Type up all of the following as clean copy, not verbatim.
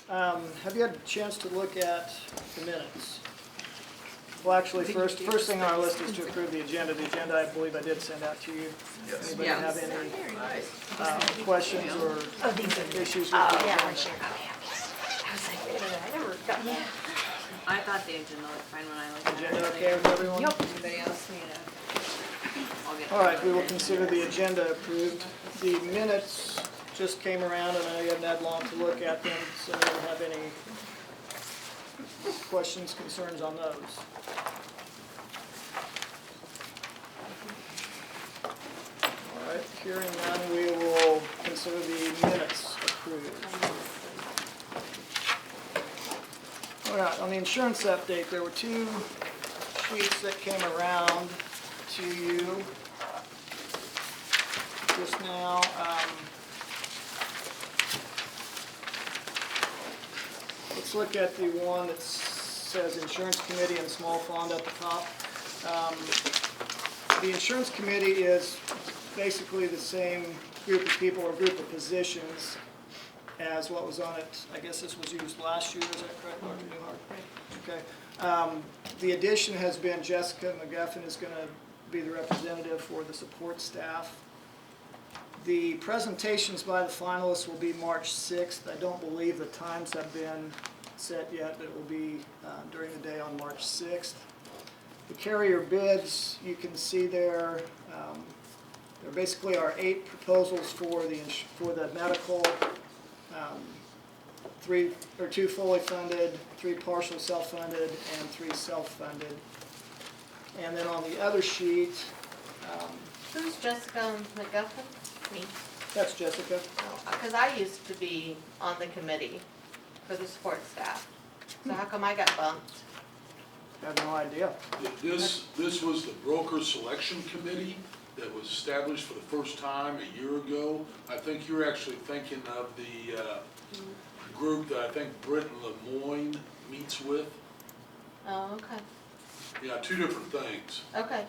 Have you had a chance to look at the minutes? Well, actually, first thing on our list is to approve the agenda. The agenda, I believe I did send out to you. Yes. Anybody have any questions or issues with the Yeah, agenda? for sure. Okay. I was like, I never got that. I thought the agenda looked fine when I looked at it. Agenda okay with everyone? Yep. Anybody else need I'll get All right, we will consider the agenda approved. The minutes just came around, and I know you haven't had long to look at them, so I don't have any questions, concerns on those. All right, hearing none, we will consider the minutes approved. All right, on the insurance update, there were two sheets that came around to you just now. Let's look at the one that says Insurance Committee and small font at the top. The Insurance Committee is basically the same group of people or group of positions as what was on it. I guess this was used last year, is that correct, Dr. Newhart? Okay. The addition has been Jessica McGuffin is going to be the representative for the support staff. The presentations by the finalists will be March 6th. I don't believe the times have been set yet, but it will be during the day on March 6th. The carrier bids, you can see there basically are 8 proposals for the medical, 2 fully funded, 3 partial self-funded, and 3 self-funded. And then on the other sheet, Who's Jessica McGuffin? Me. that's Jessica. Because I used to be on the committee for the support staff. So how come I got bumped? I have no idea. This was the broker selection committee that was established for the first time a year ago. I think you're actually thinking of the group that I think Britt Lemoyne meets with. Oh, okay. Yeah, 2 different things. Okay.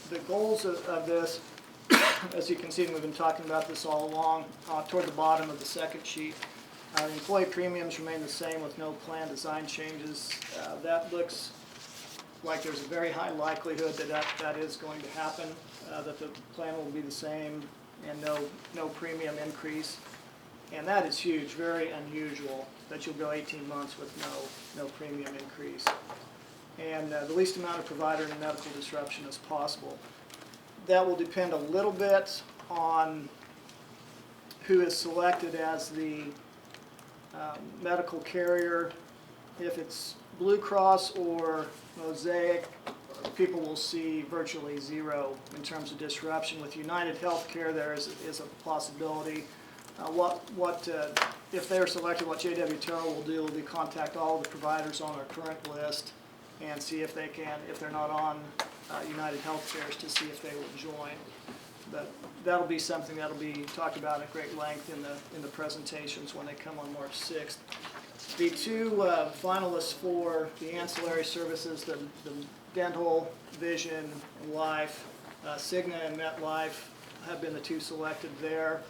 The goals of this, as you can see, and we've been talking about this all along, toward the bottom of the second sheet. The employee premiums remain the same with no plan design changes. That looks like there's a very high likelihood that is going to happen, that the plan will be the same and no premium increase. And that is huge, very unusual, that you'll go 18 months with no premium increase. And the least amount of provider and medical disruption as possible. That will depend a little bit on who is selected as the medical carrier. If it's Blue Cross or Mosaic, people will see virtually 0 in terms of disruption. With United Healthcare, there is a possibility. If they're selected, what J.W. Terrell will do will be contact all of the providers on our current list and see if they can, if they're not on United Healthcare's, to see if they will join. But that'll be something that'll be talked about at great length in the presentations when they come on March 6th. The 2 finalists for the ancillary services, the dental, vision, and life, Cigna and MetLife have been the 2 selected there.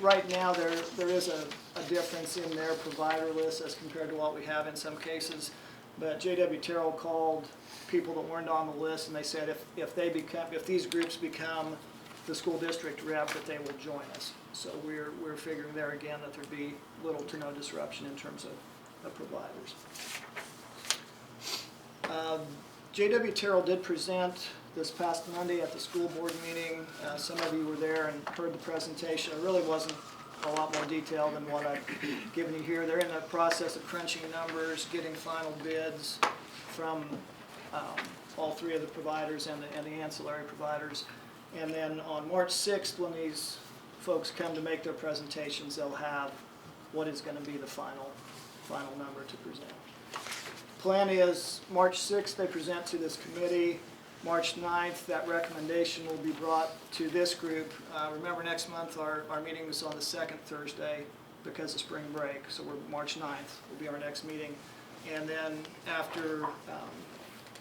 Right now, there is a difference in their provider list as compared to what we have in some cases. But J.W. Terrell called people that weren't on the list, and they said if these groups become the school district rep, that they will join us. So we're figuring there again that there'd be little to no disruption in terms of providers. J.W. Terrell did present this past Monday at the school board meeting. Some of you were there and heard the presentation. It really wasn't a lot more detail than what I've given you here. They're in the process of crunching numbers, getting final bids from all 3 of the providers and the ancillary providers. And then on March 6th, when these folks come to make their presentations, they'll have what is going to be the final number to present. Plan is March 6th, they present to this committee. March 9th, that recommendation will be brought to this group. Remember, next month our meeting is on the 2nd Thursday because of spring break, so March 9th will be our next meeting. And then after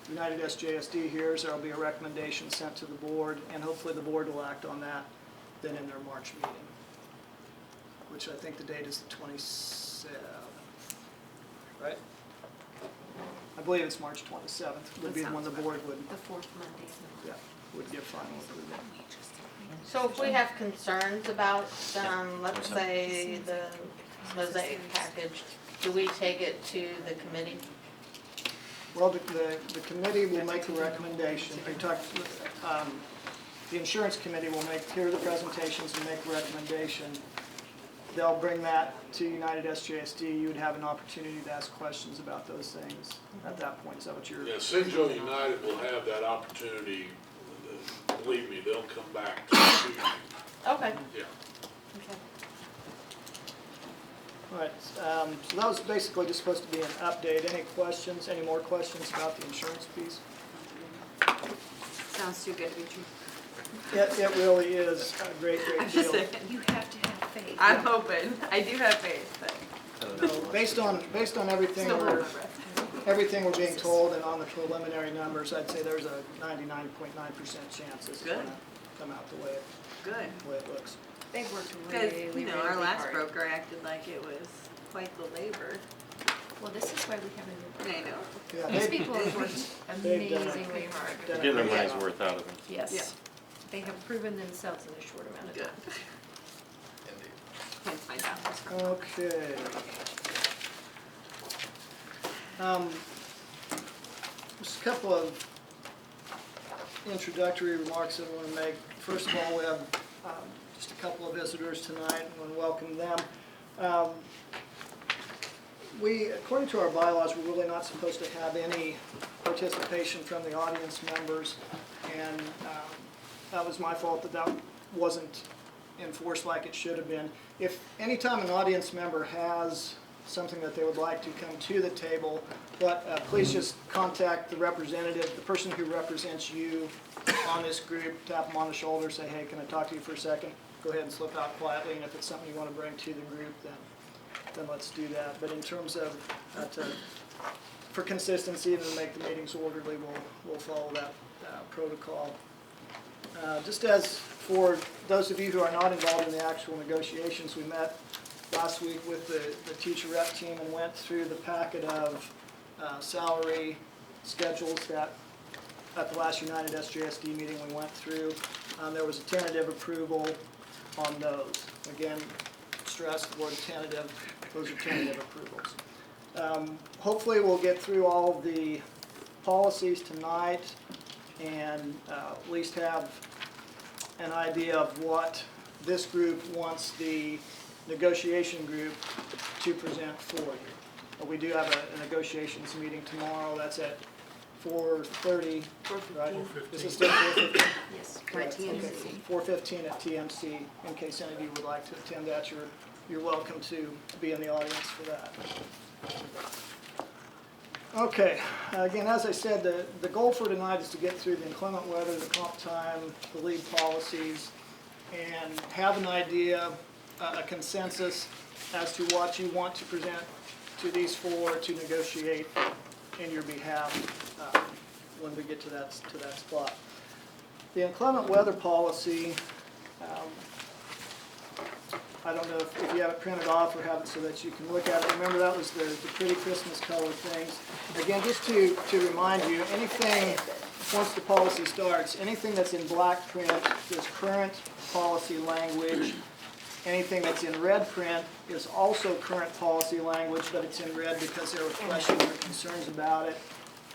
United SJSD hears, there will be a recommendation sent to the board, and hopefully the board will act on that then in their March meeting, which I think the date is the 27th, right? I believe it's March 27th would That be when sounds the about board would, The fourth Monday. yeah, would give final approval. So if we have concerns about, let's say, the mosaic package, do we take it to the committee? Well, the committee will make a recommendation. The insurance committee will hear the presentations and make a recommendation. They'll bring that to United SJSD. You would have an opportunity to ask questions about those things at that point. Is that what you're? Yeah, St. Joe United will have that opportunity. Believe me, they'll come back to you. Okay. Yeah. Okay. All right, so that was basically just supposed to be an update. Any questions, any more questions about the insurance piece? Sounds too good to be true. It really is a great I'm just deal. saying. You have to have faith. I'm hoping. I do have faith, but No, based on everything still hold my we're, breath. everything we're being told and on the preliminary numbers, I'd say there's a 99.9% chance this is Good. gonna come out the way Good. it looks. They've worked Because, really, really our last hard. broker acted like it was quite the labor. Well, this is why we have a new I know. Yeah, These they- people have worked They've done it. amazingly hard. done a Getting their great money's job. worth out of them. Yes. Yeah. They have proven themselves in a short amount of Good. time. Hence my doubts. Okay. Just a couple of introductory remarks that I want to make. First of all, we have just a couple of visitors tonight, and I want to welcome them. According to our bylaws, we're really not supposed to have any participation from the audience members, and that was my fault that wasn't enforced like it should have been. If anytime an audience member has something that they would like to come to the table, but please just contact the representative, the person who represents you on this group, tap them on the shoulder, say, hey, can I talk to you for a second? Go ahead and slip out quietly, and if it's something you want to bring to the group, then let's do that. But in terms of, for consistency and to make the meetings orderly, we'll follow that protocol. Just as for those of you who are not involved in the actual negotiations, we met last week with the teacher rep team and went through the packet of salary schedules that at the last United SJSD meeting we went through. There was a tentative approval on those. Again, stress the word tentative, those are tentative approvals. Hopefully we'll get through all of the policies tonight and at least have an idea of what this group wants the negotiation group to present for you. We do have a negotiations meeting tomorrow. That's at 4:30, right? Is it still 4:15? Yes. Right, Okay, TMC. 4:15 at TMC. In case any of you would like to attend that, you're welcome to be in the audience for that. Okay, again, as I said, the goal for tonight is to get through the inclement weather, the comp time, the lead policies, and have an idea, a consensus as to what you want to present to these four to negotiate in your behalf when we get to that spot. The inclement weather policy, I don't know if you have it printed off or have it so that you can look at it. Remember, that was the pretty Christmas color things. Again, just to remind you, anything, once the policy starts, anything that's in black print is current policy language. Anything that's in red print is also current policy language, but it's in red because there were questions or concerns about it.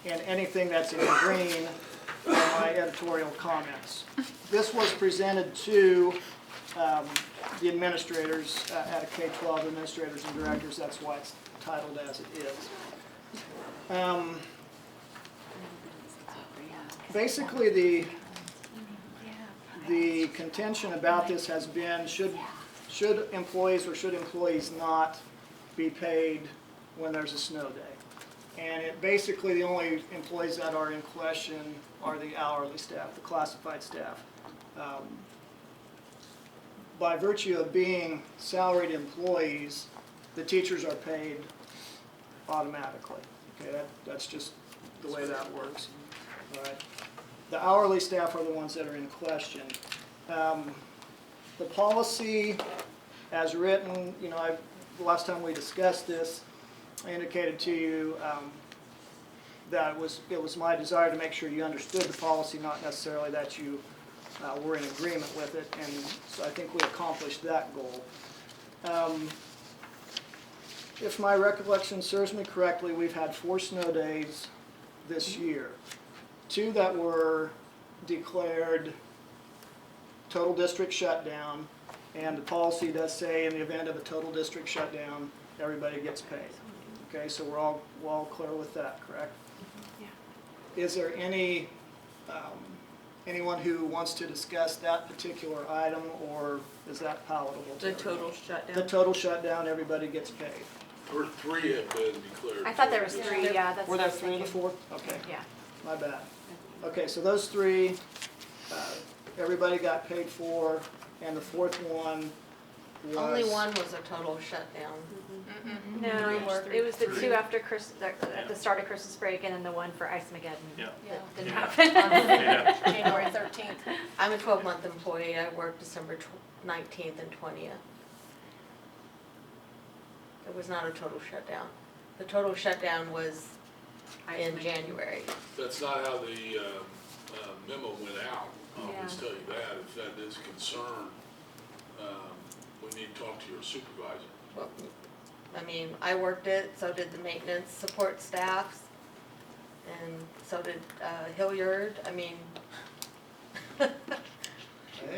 And anything that's in green are my editorial comments. This was presented to the administrators at a K-12, administrators and directors. That's why it's titled as it is. Basically, the contention about this has been should employees or should employees not be paid when there's a snow day. And basically the only employees that are in question are the hourly staff, the classified staff. By virtue of being salaried employees, the teachers are paid automatically. Okay, that's just the way that works. All right. The hourly staff are the ones that are in question. The policy as written, you know, the last time we discussed this, I indicated to you that it was my desire to make sure you understood the policy, not necessarily that you were in agreement with it, and so I think we accomplished that goal. If my recollection serves me correctly, we've had 4 snow days this year. 2 that were declared total district shutdown, and the policy does say in the event of a total district shutdown, everybody gets paid. Okay, so we're all clear with that, correct? Yeah. Is there anyone who wants to discuss that particular item, or is that palatable to The everyone? total shutdown. The total shutdown, everybody gets paid. 3 have been declared. I thought there was total 3, district. yeah, that's Were what I there was 3 of the thinking. 4? Okay, Yeah. my bad. Okay, so those 3, everybody got paid for, and the 4th one was... Only one was a total shutdown. No, it was the 2 after at the start of Christmas break, and then the one for Ice-Mageddon. Yeah. That didn't Yeah. happen. Yeah. January 13th. I'm a 12-month employee. I worked December 19th and 20th. It was not a total shutdown. The total shutdown was in January. That's not how the memo went out. I'll just Yeah. tell you that. If that is a concern, we need to talk to your supervisor. Well, I mean, I worked it, so did the maintenance support staffs, and so did Hilliard. I mean, I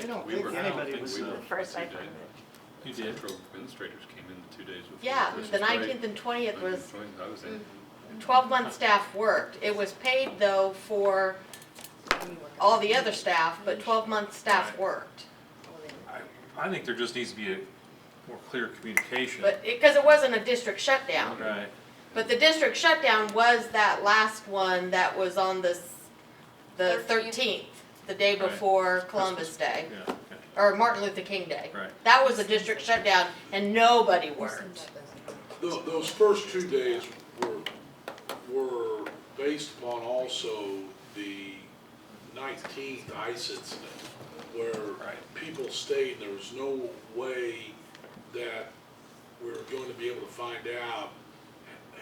don't We think were- anybody I was... think we The were- first two I've heard days. of it. You did. Central administrators came in the 2 days before. yeah, Christmas the break. 19th and 20th was I was in. 12-month staff worked. It was paid though for all the other staff, but 12-month staff worked. I think there just needs to be a more clear communication. But, because it wasn't a district shutdown. Right, But the district shutdown was that last one that was on the 13th, the day Right. before Columbus Day, yeah, okay, or Martin Luther King Day. right. That was a district shutdown and nobody worked. Those first 2 days were based upon also the 19th ICE incident, where Right. people stayed, and there was no way that we were going to be able to find out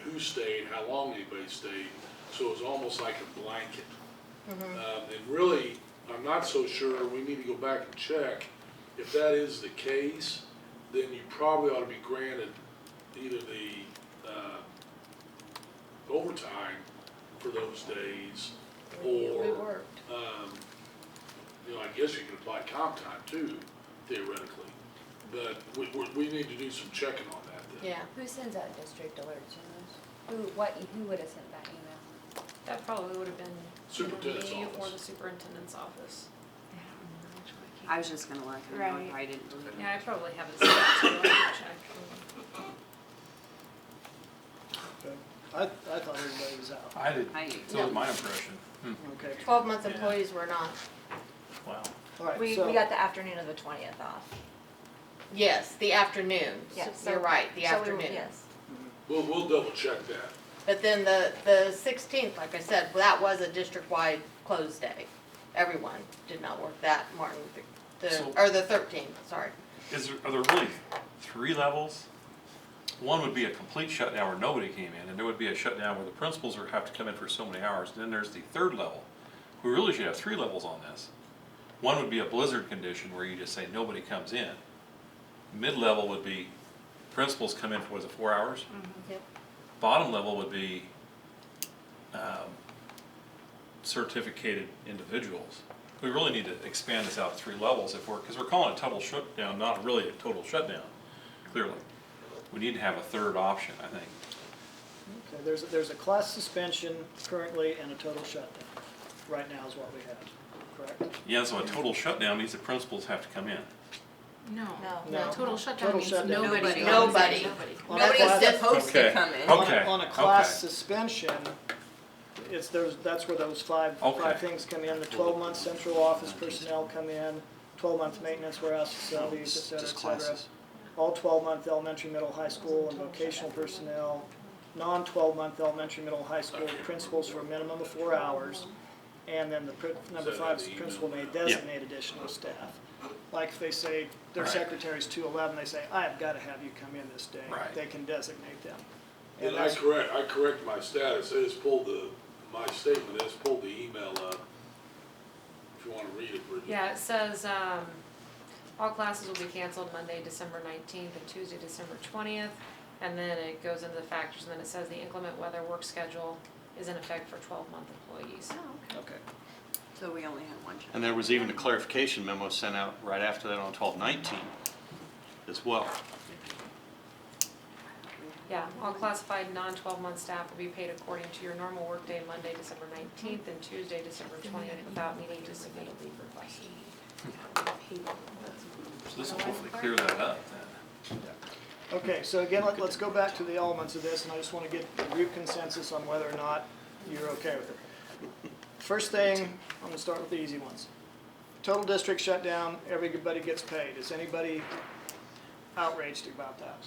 who stayed, how long anybody stayed, so it was almost like a blanket. And really, I'm not so sure, we need to go back and check. If that is the case, then you probably ought to be granted either the overtime for those days, We or, worked. you know, I guess you could apply comp time too, theoretically. But we need to do some checking on that then. Yeah. Who sends out district alerts in those? Who would have sent that email? That probably would have been Superintendent's me or office. the superintendent's office. I was just gonna let him know if I didn't believe it. Yeah, I probably haven't seen that, so I'll have to check. Okay. I thought everybody was out. I did, I- so was my impression. Okay, 12-month Yeah. employees were not. Wow. all right, We so... got the afternoon of the 20th off. Yes, the afternoon. Yes. You're right, the So we were- afternoon. Yes. We'll double check that. But then the 16th, like I said, that was a district-wide closed day. Everyone did not work that Martin, So- or the 13th, sorry. Are there really 3 levels? One would be a complete shutdown where nobody came in, and there would be a shutdown where the principals have to come in for so many hours. Then there's the 3rd level. We really should have 3 levels on this. One would be a blizzard condition where you just say nobody comes in. Mid-level would be principals come in for, was it 4 hours? Yep. Bottom level would be certificated individuals. We really need to expand this out to 3 levels because we're calling it total shutdown, not really a total shutdown, clearly. We need to have a 3rd option, I think. Okay, there's a class suspension currently and a total shutdown. Right now is what we have, correct? Yeah, so a total shutdown means the principals have to come in. No. No. No, total shutdown Total means shutdown. nobody. Nobody. comes. On a Nobody's class- supposed Supposed to Okay. come in. Okay. On a class okay. suspension, that's where those five Okay. things come in. The 12-month central office personnel come in, 12-month maintenance, warehouse facilities, et cetera, Just et cetera. classes. All 12-month elementary, middle, high school, and vocational personnel, non-12-month elementary, middle, high school principals for a minimum of 4 hours, And then number Send 5 out is the the principal may email. designate additional staff. Like if they say their Right. secretary's 211, they say, I have got to have you come in this day. Right. They can designate them. And I correct my status, I just pulled my statement, I just pulled the email up. If you wanna read it, Bridget. Yeah, it says, all classes will be canceled Monday, December 19th and Tuesday, December 20th. And then it goes into the factors, and then it says the inclement weather work schedule is in effect for 12-month employees. Oh, okay. Okay. So we only had one check. And there was even a clarification memo sent out right after that on 12/19 as well. Yeah, all classified non-12-month staff will be paid according to your normal workday Monday, December 19th and Tuesday, December 20th without needing to submit a leave request. So this will hopefully clear that up then. Okay, so again, let's go back to the elements of this, and I just want to get a group consensus on whether or not you're okay with it. First thing, I'm going to start with the easy ones. Total district shutdown, everybody gets paid. Is anybody outraged about that?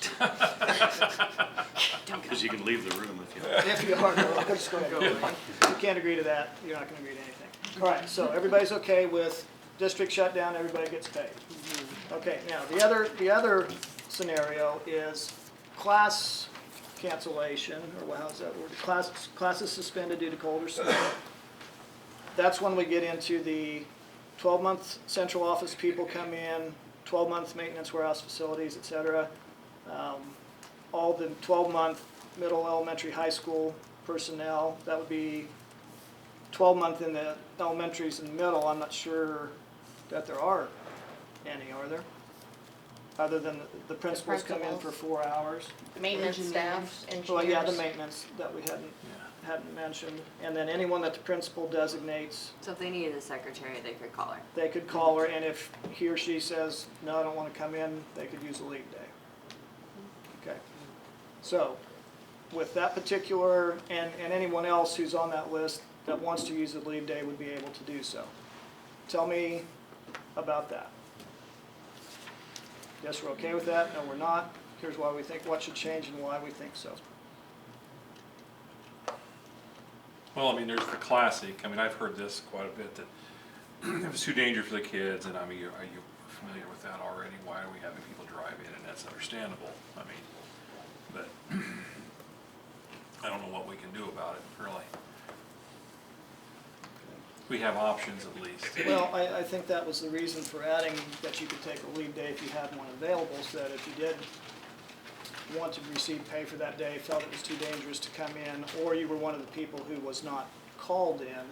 Because you can leave the room if you. If you are, no, just go ahead. If you can't agree to that, you're not going to agree to anything. All right, so everybody's okay with district shutdown, everybody gets paid. Okay, now, the other scenario is class cancellation, or how's that word? Classes suspended due to cold or snow. That's when we get into the 12-month central office people come in, 12-month maintenance warehouse facilities, et cetera. All the 12-month middle, elementary, high school personnel, that would be 12-month in the elementaries and middle. I'm not sure that there are any, are there? Other than the principals come in for 4 hours. Maintenance staff, engineers. Well, yeah, the maintenance that we hadn't mentioned. And then anyone that the principal designates, So if they needed a secretary, they could call her. they could call her, and if he or she says, no, I don't want to come in, they could use a leave day. Okay. So, with that particular, and anyone else who's on that list that wants to use a leave day would be able to do so. Tell me about that. Yes, we're okay with that, no, we're not. Here's why we think what should change and why we think so. Well, I mean, there's the classic, I mean, I've heard this quite a bit, that it was too dangerous for the kids, and I mean, are you familiar with that already? Why are we having people drive in? And that's understandable, I mean, but I don't know what we can do about it, really. We have options at least. Well, I think that was the reason for adding that you could take a leave day if you had one available, so that if you did want to receive pay for that day, felt it was too dangerous to come in, or you were one of the people who was not called in,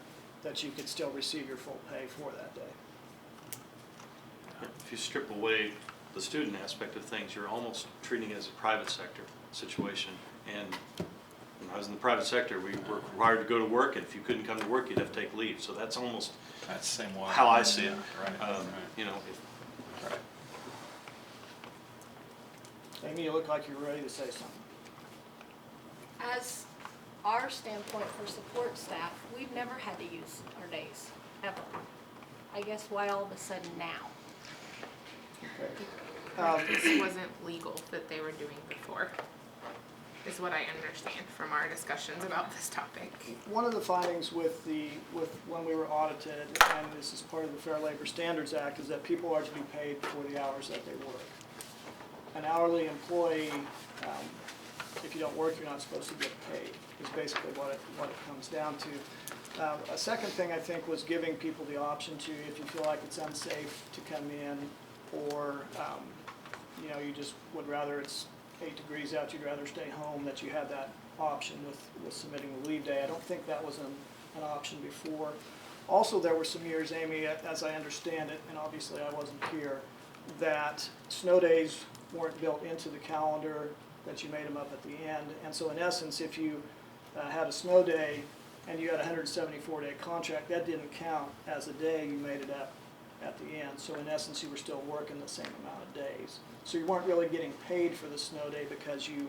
that you could still receive your full pay for that day. If you strip away the student aspect of things, you're almost treating it as a private sector situation. And when I was in the private sector, we were required to go to work, and if you couldn't come to work, you'd have to take leave. So that's almost That's the same way. how I see it. Right, right. You know, Right. Amy, you look like you're ready to say something. As our standpoint for support staff, we've never had to use our days, ever. I guess why all of a sudden now? Okay. This wasn't legal that they were doing before, is what I understand from our discussions about this topic. One of the findings with when we were audited, and this is part of the Fair Labor Standards Act, is that people are to be paid for the hours that they work. An hourly employee, if you don't work, you're not supposed to get paid, is basically what it comes down to. A second thing, I think, was giving people the option to, if you feel like it's unsafe to come in, or, you know, you just would rather it's 8 degrees out, you'd rather stay home, that you had that option with submitting the leave day. I don't think that was an option before. Also, there were some years, Amy, as I understand it, and obviously I wasn't here, that snow days weren't built into the calendar, that you made them up at the end. And so in essence, if you had a snow day and you had a 174-day contract, that didn't count as a day you made it up at the end. So in essence, you were still working the same amount of days. So you weren't really getting paid for the snow day because you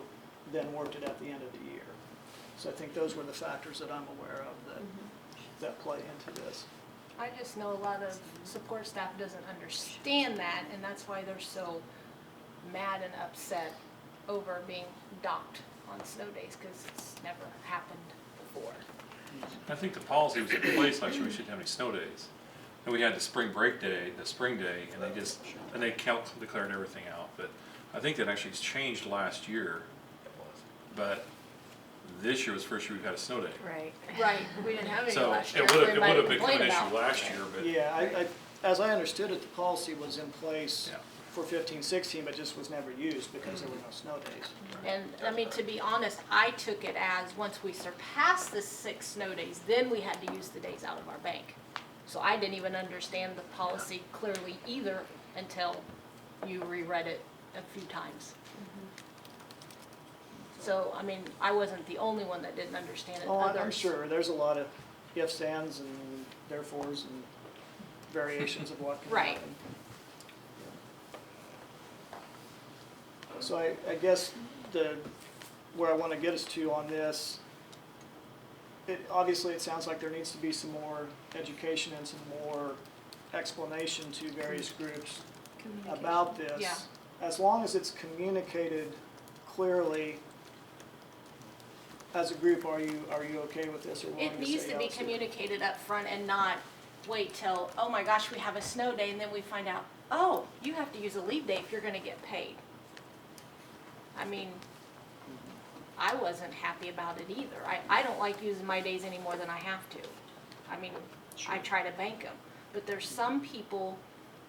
then worked it at the end of the year. So I think those were the factors that I'm aware of that play into this. I just know a lot of support staff doesn't understand that, and that's why they're so mad and upset over being docked on snow days, because it's never happened before. I think the policy was in place last year, we shouldn't have any snow days. And we had the spring break day, the spring day, and they just, and they declared everything out. But I think that actually changed last year. But this year was the first year we've had a snow day. Right. Right, we didn't have any So last it year. would have everybody become an complained issue about. last year, but. Yeah, as I understood it, the policy was in place Yeah. for 15, 16, but just was never used because there were no snow days. And, I mean, to be honest, I took it as, once we surpassed the 6 snow days, then we had to use the days out of our bank. So I didn't even understand the policy clearly either until you reread it a few times. So, I mean, I wasn't the only one that didn't understand it. Oh, I'm Others- sure, there's a lot of ifs, ands, and therefores, and variations of what can Right. happen. So I guess where I want to get us to on this, obviously it sounds like there needs to be some more education and some more explanation to various groups about this. Yeah. As long as it's communicated clearly as a group, are you okay with this or willing to It needs say to be yes? communicated up front and not wait till, oh my gosh, we have a snow day, and then we find out, oh, you have to use a leave day if you're gonna get paid. I mean, I wasn't happy about it either. I don't like using my days any more than I have to. I mean, I try to bank them. But there's some people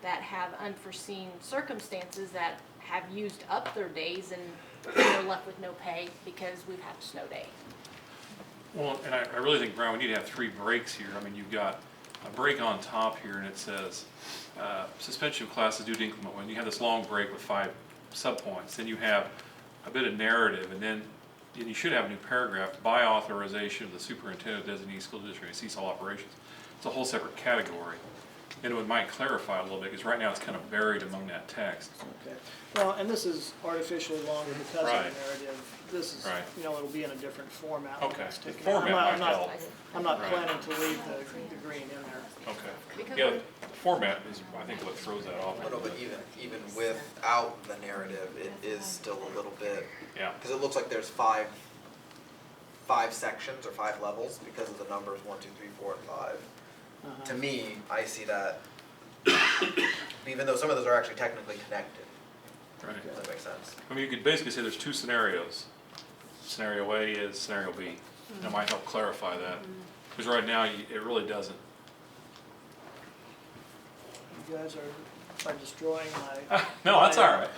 that have unforeseen circumstances that have used up their days and they're left with no pay because we've had a snow day. Well, and I really think, Brian, we need to have 3 breaks here. I mean, you've got a break on top here, and it says, suspension of classes due to inclement weather. You have this long break with 5 subpoints. Then you have a bit of narrative, and then you should have a new paragraph, by authorization of the superintendent designee school district to cease all operations. It's a whole separate category. And it might clarify a little bit, because right now it's kind of buried among that text. Okay. Well, and this is artificially longer because of Right. the narrative. This is, Right. it'll be in a different format. when Okay. it's The taken out. format I'm might not- help. I'm not Right. planning to leave the green in there. Okay. Because Yeah, when- the format is, I think, what throws that off. No, but even without the narrative, it is still a little bit, Yeah. because it looks like there's five sections or 5 levels because of the numbers 1, 2, 3, 4, and 5. Uh-huh. To me, I see that, even though some of those are actually technically connected, Right. does that make sense? I mean, you could basically say there's 2 scenarios. Scenario A is scenario B. That might help clarify that. Because right now, it really doesn't. You guys are destroying my. No, that's all right.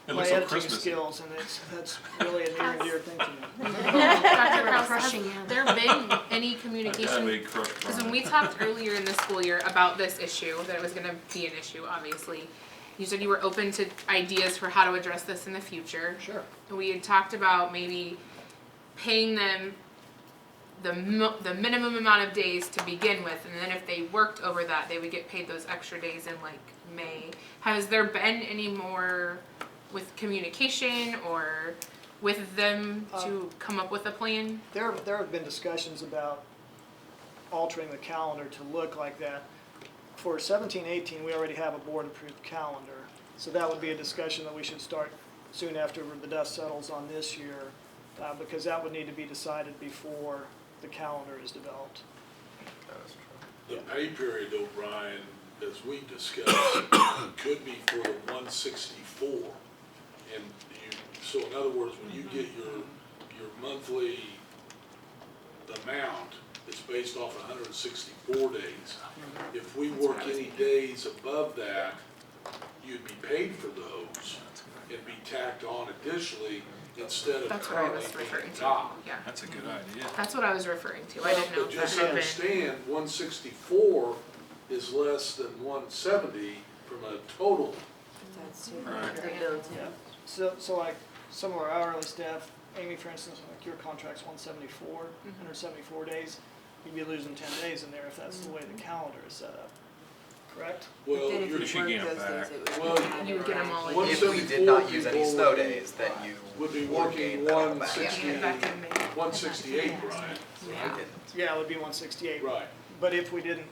It My looks so editing Christmassy. skills, and that's really a near and dear thing to me. Dr. Kraus, has there been any I've got a communication? big crush Because on when we it. talked earlier in the school year about this issue, that it was gonna be an issue, obviously, you said you were open to ideas for how to address this in the future. Sure. We had talked about maybe paying them the minimum amount of days to begin with, and then if they worked over that, they would get paid those extra days in like May. Has there been any more with communication or with them to come up with a plan? There have been discussions about altering the calendar to look like that. For 17, 18, we already have a board-approved calendar. So that would be a discussion that we should start soon after the dust settles on this year, because that would need to be decided before the calendar is developed. That is true. The pay period, though, Brian, as we discussed, could be for the 164. And so in other words, when you get your monthly amount, it's based off 164 days. If we work any days above that, you'd be paid for those. It'd be tacked on additionally instead of That's what I currently was being referring to. docked. Yeah, That's a good idea. that's what I was referring to. I didn't know But if that just had been. understand, 164 is less than 170 from a total. Right. So like some of our hourly staff, Amy, for instance, like your contract's 174, 174 days, you'd be losing 10 days in there if that's the way the calendar is set up, correct? Well, Then if you're, You should gain it back. well, You would get them all in. One- If we did not 174 use any people snow would be- days, then you would be would gain working that all back. 160, Yeah, back in May. 168, Brian. Yeah. Yeah, it would be 168. Right. But if we didn't,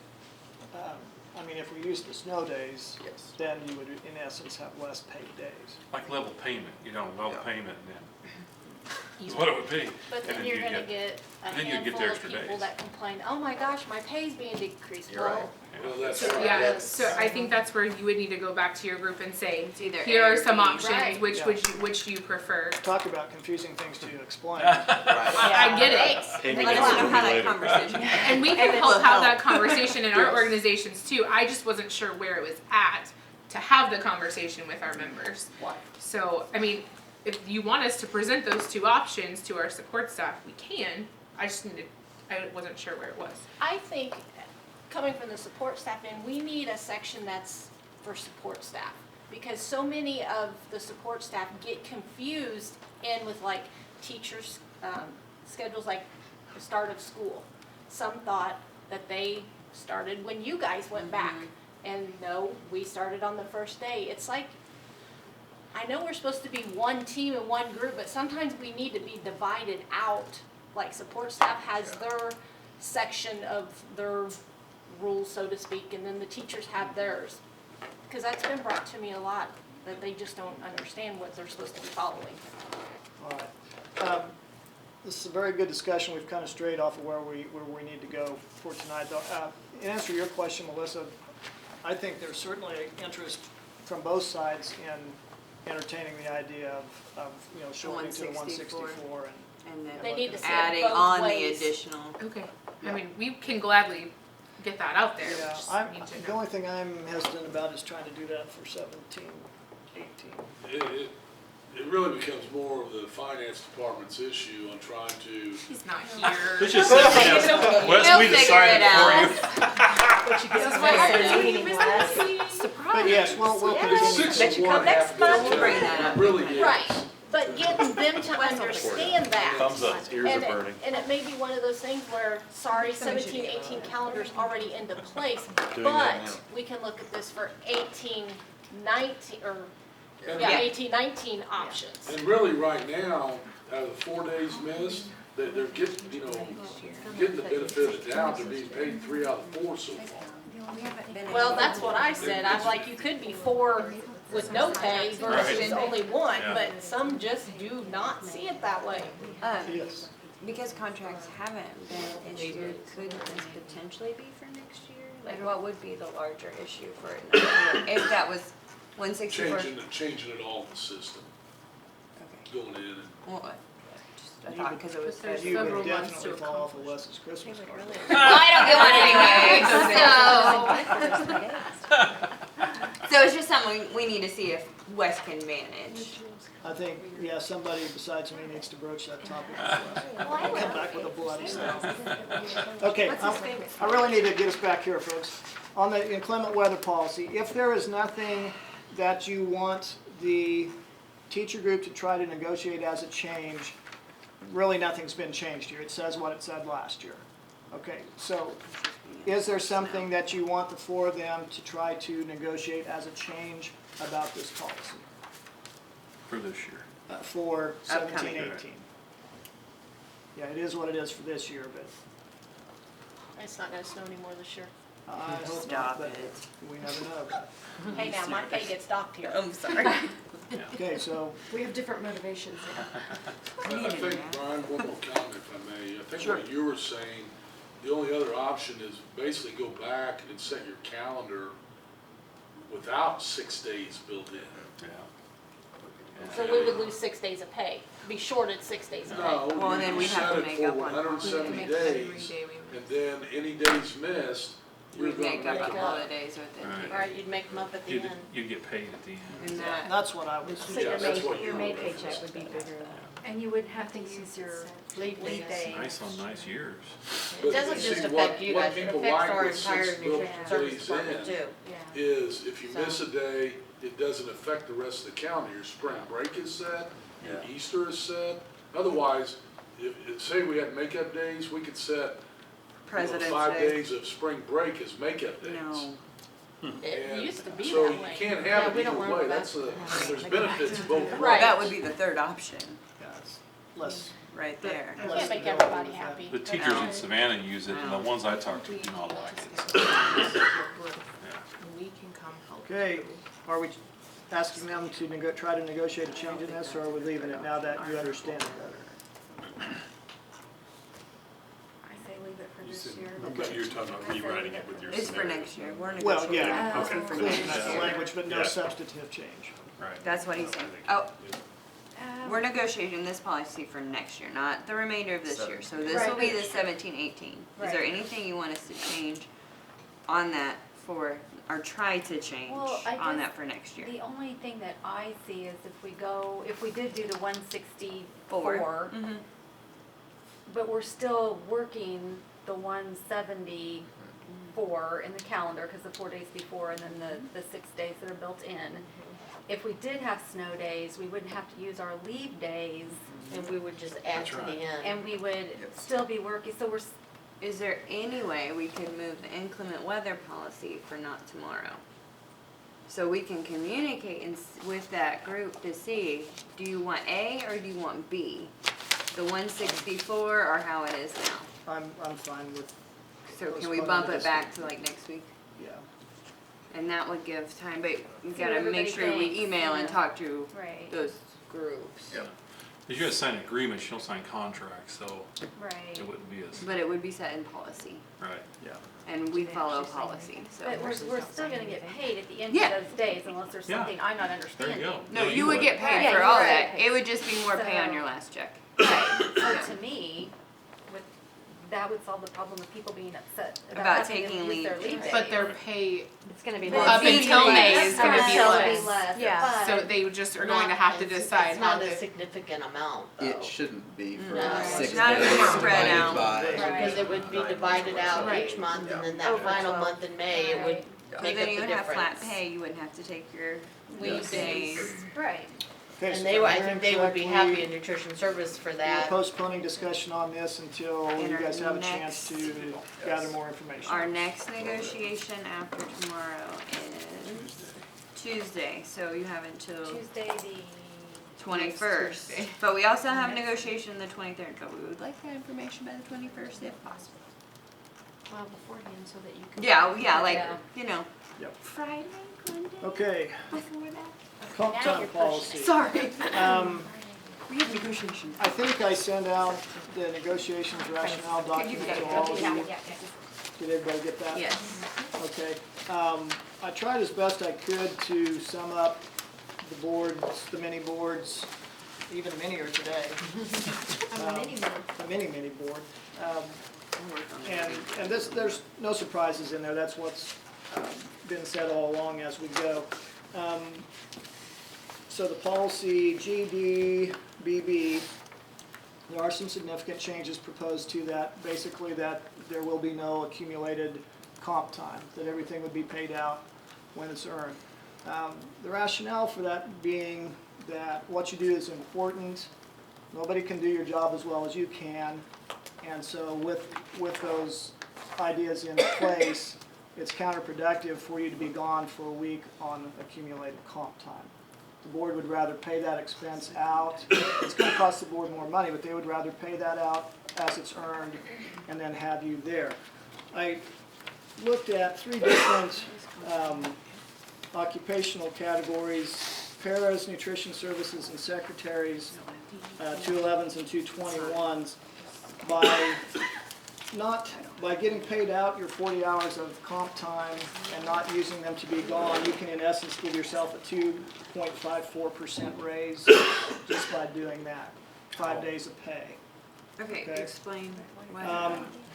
I mean, if we used the snow days, Yes. then you would in essence have less paid days. Like level payment, level Yeah. payment, and then is what it would be. But And then then you're you'd gonna get- get a and then you'd get handful the of extra people days. that complain, oh my gosh, my pay's being decreased. You're right. Well, that's So, right. yeah, so I think that's where you would need to go back to your group and say, It's either here A are or some B. options, Right. which Yeah. which do you prefer? Talk about confusing things to explain. I get it. Hey, we Let can us do know it how that later. conversation. And we can And it help will have that help. conversation in our Yes. organizations too. I just wasn't sure where it was at to have the conversation with our members. What? So, I mean, if you want us to present those two options to our support staff, we can. I just needed, I wasn't sure where it was. I think, coming from the support staff end, we need a section that's for support staff. Because so many of the support staff get confused in with like teachers' schedules, like the start of school. Some thought that they started when you guys went back. And no, we started on the first day. It's like, I know we're supposed to be one team and one group, but sometimes we need to be divided out. Like support staff has their section of their rules, so to speak, and then the teachers have theirs. Because that's been brought to me a lot, that they just don't understand what they're supposed to be following. All right. This is a very good discussion. We've kind of strayed off of where we need to go for tonight, though. In answer to your question, Melissa, I think there's certainly interest from both sides in entertaining the idea of shortening to the 164 And then They need to see it adding both on ways. the additional. Okay. Yeah. I mean, we can gladly get that out there. We Yeah, just need to the know. only thing I'm hesitant about is trying to do that for 17, 18. It really becomes more of the finance department's issue on trying to, He's not here. Let's just say, Wes, we figure decided it for out. you. That's why I was surprised. But yes, we'll continue. six Bet of you one, come next half dozen month, of bring the that other. up. It really is. Right, but getting them to understand that. Thumbs up, ears And are it, burning. and it may be one of those things where, sorry, 17, 18 calendar's already into place, Doing that but now. we can look at this for 18, 19, or, And- yeah, 18, 19 options. And really, right now, out of the 4 days missed, they're getting, getting the benefit of the doubt, they're being paid 3 out of 4 so far. Well, that's what I said, I was like, you could be 4 with no pay versus Right. only 1, Yeah. but some just do not see it that way. Yes. Because contracts haven't been issued, could this potentially be for next year? Like, what would be the larger issue for it next year? If that was 164? Changing it all in the system, Okay. going in and. Well, I thought because it was There's You several would months definitely to fall off of accomplish. Wes's Christmas card. Well, I don't get one anyway, so it's just something we need to see if Wes can manage. I think, yeah, somebody besides me needs to broach that topic with Wes. I'll come back with a bloody snap. Okay, I really need to get us back here, folks. On the inclement weather policy, if there is nothing that you want the teacher group to try to negotiate as a change, really nothing's been changed here. It says what it said last year. Okay, so is there something that you want the 4 of them to try to negotiate as a change about this policy For this year. for 17, Upcoming. 18? Yeah, it is what it is for this year, but It's not gonna snow anymore this year. I hope not, Stop but it. we never know. Hey now, my pay gets docked here. I'm sorry. Okay, so We have different motivations there. I think, Brian, one more comment if I may. I think what you were saying, the only other option is basically go back and set your calendar without 6 days built in. Yeah. So we would lose 6 days of pay, be shorted 6 days of pay. No, Well, then you we'd have set to it make for up one. 170 Make every days, day we and then any days missed, you're We'd gonna make make up it the up. holidays with it. Right. Right, you'd make them up at the You'd, end. you'd get paid at the end. And that, that's what I was. Yeah, that's what you Your were May referencing. paycheck would be bigger. And you wouldn't have to use your leave days. Nice on nice years. But It doesn't see, just what- affect you what guys, it people affects like our with entire 6 nutrition service days department in too. is if you So- miss a day, it doesn't affect the rest of the calendar. Your spring break is set, your Yeah. Easter is set. Otherwise, if say we had makeup days, we could set President's 5 Day. days of spring break as makeup days. No. It And used to be so that you way. can't Yeah, have we it don't either worry way. about That's that. there's benefits both ways. Right. That would be the third option, Yeah, it's less. right there. You can't make everybody happy. The teachers in Savannah use it, and the ones I talk to do not like it. So, And we can come help. Okay, are we asking them to try to negotiate a change in this, or are we leaving it now that you understand it better? this year. But you're talking about rewriting it with your It's for scenario. next year, we're Well, negotiating. yeah, Okay. for cleaning up the language, but no Yeah. substantive change. Right. That's what he's saying. Oh, we're negotiating this policy for next year, not the remainder of this year. So this will be the 17-18. Is there Right. anything you want us to change on that for, or try to change Well, I on guess that for next year? The only thing that I see is if we did do the 164, Mhm. but we're still working the 174 in the calendar, because the 4 days before and then the 6 days that are built in. If we did have snow days, we wouldn't have to use our leave days, And we would just add That's to right. the end. and we would still be working, so we're, Is there any way we could move the inclement weather policy for not tomorrow? So we can communicate with that group to see, do you want A or do you want B? The 164 or how it is now? I'm fine with, So can we Postpone bump this it back week. to like next week? yeah. And that would give time, but we what gotta make everybody sure we thinks, email and yeah. talk to right, those groups. Yeah. Because you guys sign agreements, you don't sign contracts, so right. it wouldn't be as, But it would be set in policy, right. Yeah. and we follow policy, so. But we're still gonna get paid at the end Yeah. of those days unless there's Yeah. something I'm not There you understanding. go. No, Yeah, you would get paid Yeah, for you're all right. that, it would just be more pay on So- your last check. Right, so to me, that would solve the problem of people being upset About about having taking to use their leave. leave days. But their pay, It's gonna be Well, up it's until gonna be May less. is gonna be Until it'll less. be less, Yeah. So but- they just are going to have to decide It's how not a to. significant amount, though. It shouldn't be for No. 6 Not if days it's spread divided out. by. Right. Because it would be divided out Right. each month, and then that Over final 12. month in May, it would Right. So make up then the you would have flat difference. pay, you wouldn't have to take your Leave leave days. Right. Okay, so And they, if I'm I hearing think they would be happy correctly, in nutrition service for we're that. postponing discussion on this until And you our guys have a chance next- to gather more information. Our next negotiation after tomorrow is Tuesday, so you have until Tuesday, the. 21st. Tuesday. But we also have negotiation the 23rd, but we would like that information by the 21st if possible. Well, beforehand, so that you can. Yeah, like, Yeah. you know. Yep. Friday, Monday, Okay, before that. comp Now time you're policy. Sorry. We have negotiations. I think I sent out the negotiations rationale document to all of you. Did everybody get that? Yes. Okay. I tried as best I could to sum up the boards, the mini boards, even minier today. A mini board. And this, there's no surprises in there. That's what's been said all along as we go. So the policy GDBB, there are some significant changes proposed to that. Basically that there will be no accumulated comp time, that everything would be paid out when it's earned. The rationale for that being that what you do is important. Nobody can do your job as well as you can. And so with those ideas in place, it's counterproductive for you to be gone for a week on accumulated comp time. The board would rather pay that expense out. It's going to cost the board more money, but they would rather pay that out as it's earned and then have you there. I looked at 3 different occupational categories: paras, nutrition services, and secretaries, 211s and 221s. By getting paid out your 40 hours of comp time and not using them to be gone, you can in essence give yourself a 2.54% raise just by doing that. 5 days of pay. Okay, Okay. explain what.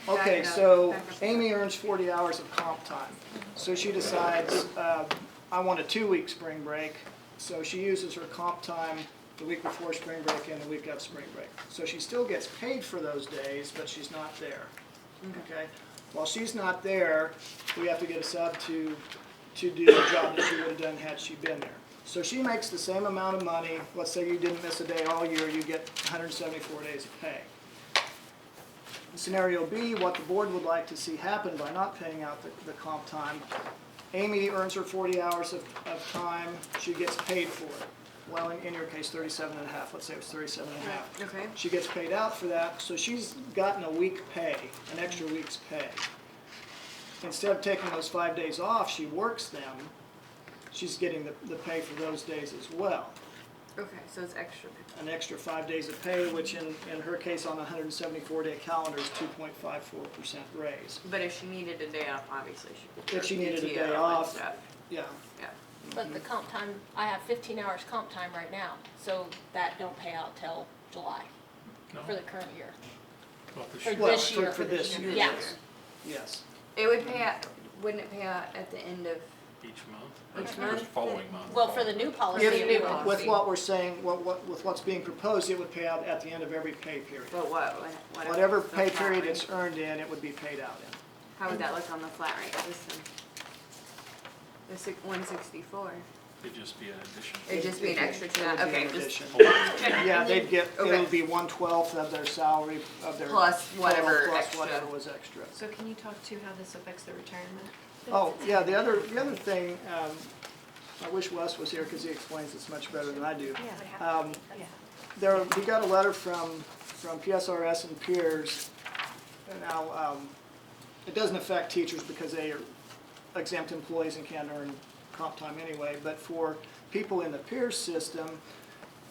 Okay, Back it up, so back up. Amy earns 40 hours of comp time. So she decides, I want a 2-week spring break. So she uses her comp time the week before spring break and the week of spring break. So she still gets paid for those days, but she's not there. Okay? While she's not there, we have to get a sub to do the job that she would have done had she been there. So she makes the same amount of money. Let's say you didn't miss a day all year, you get 174 days of pay. Scenario B, what the board would like to see happen by not paying out the comp time. Amy earns her 40 hours of time, she gets paid for it. Well, in your case, 37 and a half, let's say it was 37 and a half. Okay. She gets paid out for that, so she's gotten a week pay, an extra week's pay. Instead of taking those 5 days off, she works them, she's getting the pay for those days as well. Okay, so it's extra. an extra 5 days of pay, which in her case on a 174-day calendar is 2.54% raise. But if she needed a day off, obviously she could. If she work needed a PTO day and off, stuff. yeah. Yeah. But the comp time, I have 15 hours comp time right now, so that don't pay out till July No? for the current year. Well, this For year. Well, this year. for this year, Yeah. yes. It would pay out, wouldn't it pay out at the end of, Each month? Each Or month? following month? Well, for the new policy, If- it if- will. With what we're saying, with what's being proposed, it would pay out at the end of every pay period. but Whatever the pay flat period rate? it's earned in, it would be paid out in. How would that look on the flat rate? Listen. The 164. It'd just be an addition. It'd just be an extra to It that, would be okay, an just addition. Oh, Yeah, they'd get, it Okay. would be 1/12 of their salary, of their. Plus whatever plus extra. whatever was extra. So can you talk to how this affects the retirement? Oh, yeah, the other thing, I wish Wes was here because he explains this much better than I do. We got a letter from PSRS and peers. Now, it doesn't affect teachers because they are exempt employees and can't earn comp time anyway, but for people in the peers system,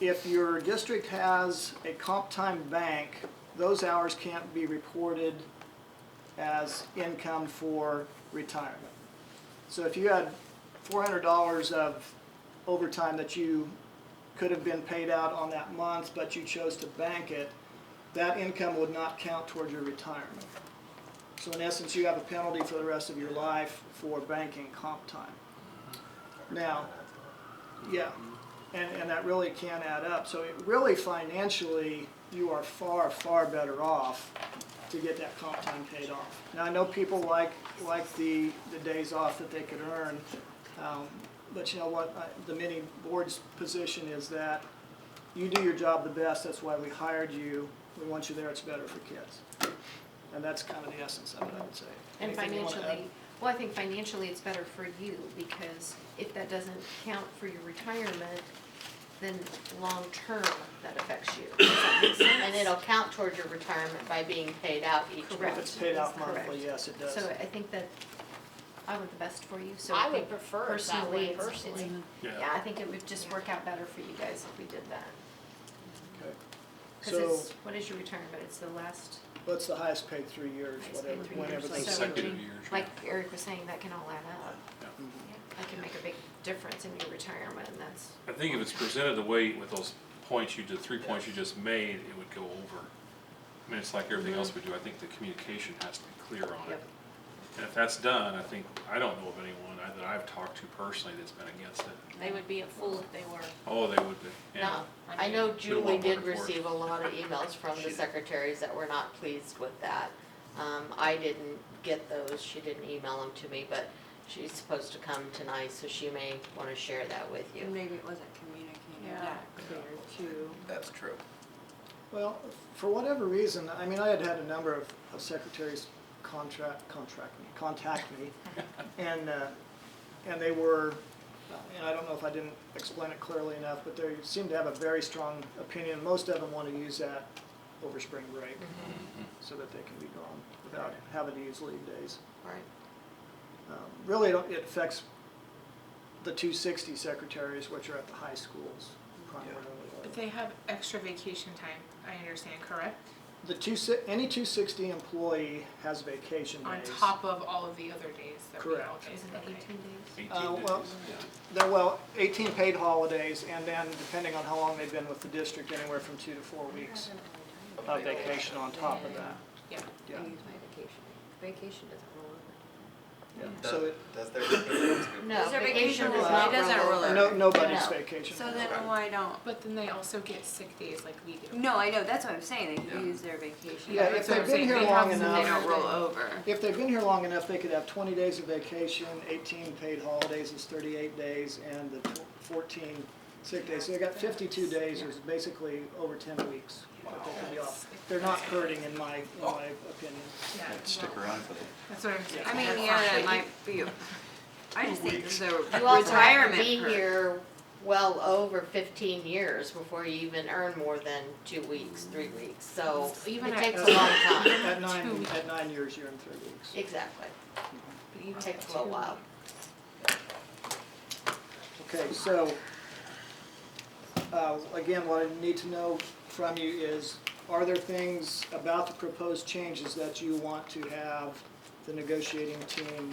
if your district has a comp time bank, those hours can't be reported as income for retirement. So if you had $400 of overtime that you could have been paid out on that month, but you chose to bank it, that income would not count towards your retirement. So in essence, you have a penalty for the rest of your life for banking comp time. Now, yeah, and that really can add up. So it really financially, you are far, far better off to get that comp time paid off. Now, I know people like the days off that they could earn, but you know what, the mini board's position is that you do your job the best, that's why we hired you, we want you there, it's better for kids. And that's kind of the essence of it, I would say. And Anything you wanna add? financially, well, I think financially it's better for you, because if that doesn't count for your retirement, then long-term, that affects you. Does that make sense? And it'll count towards your retirement by being paid out each Correct. If it's paid out Correct. monthly, yes, it does. So I think that I want the best for you, so I I would think prefer it that way personally, personally. yeah, I think it would just work out better for you guys if we did that. Okay. Cause So, it's, what is your retirement? It's the last, what's the highest paid 3 years, Highest whatever, paid 3 whenever years, they like say. Consecutive years. like Eric was saying, that can all add up. Yeah. Mhm. That can make a big difference in your retirement, and that's, I think if it's presented the way with those points you did, 3 points you just made, it would go over. I mean, it's like everything else we do, I think the communication has to be clear on it. Yep. And if that's done, I don't know of anyone that I've talked to personally that's been against it. They would be a fool if they were. Oh, they would be, yeah. Now, I know Been a Julie lot did more enforced. receive a lot of emails from She the did. secretaries that were not pleased with that. I didn't get those, she didn't email them to me, but she's supposed to come tonight, so she may wanna share that with you. And maybe it wasn't communicated that clear too. That's true. Well, for whatever reason, I mean, I had a number of secretaries contact me, and they were, and I don't know if I didn't explain it clearly enough, but they seem to have a very strong opinion. Most of them want to use that over spring break, so that they can be gone without having to use leave days. Right. Really, it affects the 260 secretaries, which are at the high schools primarily. But they have extra vacation time, I understand, correct? Any 260 employee has vacation On days. top of all of the other days that we all Correct. get. isn't it Okay. 18 days? 18 Well, days, yeah. They're 18 paid holidays, and then depending on how long they've been with the district, anywhere from 2 to 4 weeks of vacation on top of that. Yeah. Yeah, I use my vacation. Vacation doesn't roll over. yeah. So Does their vacation? No, Does their vacation vacation does roll- not it doesn't roll over? nobody's No. vacation. So then why don't? But then they also get sick days like we do. No, I know, that's what I'm saying, they Yeah. can use their vacation. Yeah, that's if what they've I'm been saying. here They long have some They enough, don't roll over. if they've been here long enough, they could have 20 days of vacation, 18 paid holidays is 38 days, and the 14 sick days. So they got 52 days, or basically over 10 weeks that they can be off. They're not hurting in my opinion. Yeah. Stick around for that. That's what I'm saying. I mean, yeah, that might be, I just think the You also have to retirement. be per- here well over 15 years before you even earn more than 2 weeks, 3 weeks, so Even it at- takes a long time. At 9 years, you're in 3 weeks. Exactly, But even it takes a at little 2 while. Okay, so Again, what I need to know from you is, are there things about the proposed changes that you want to have the negotiating team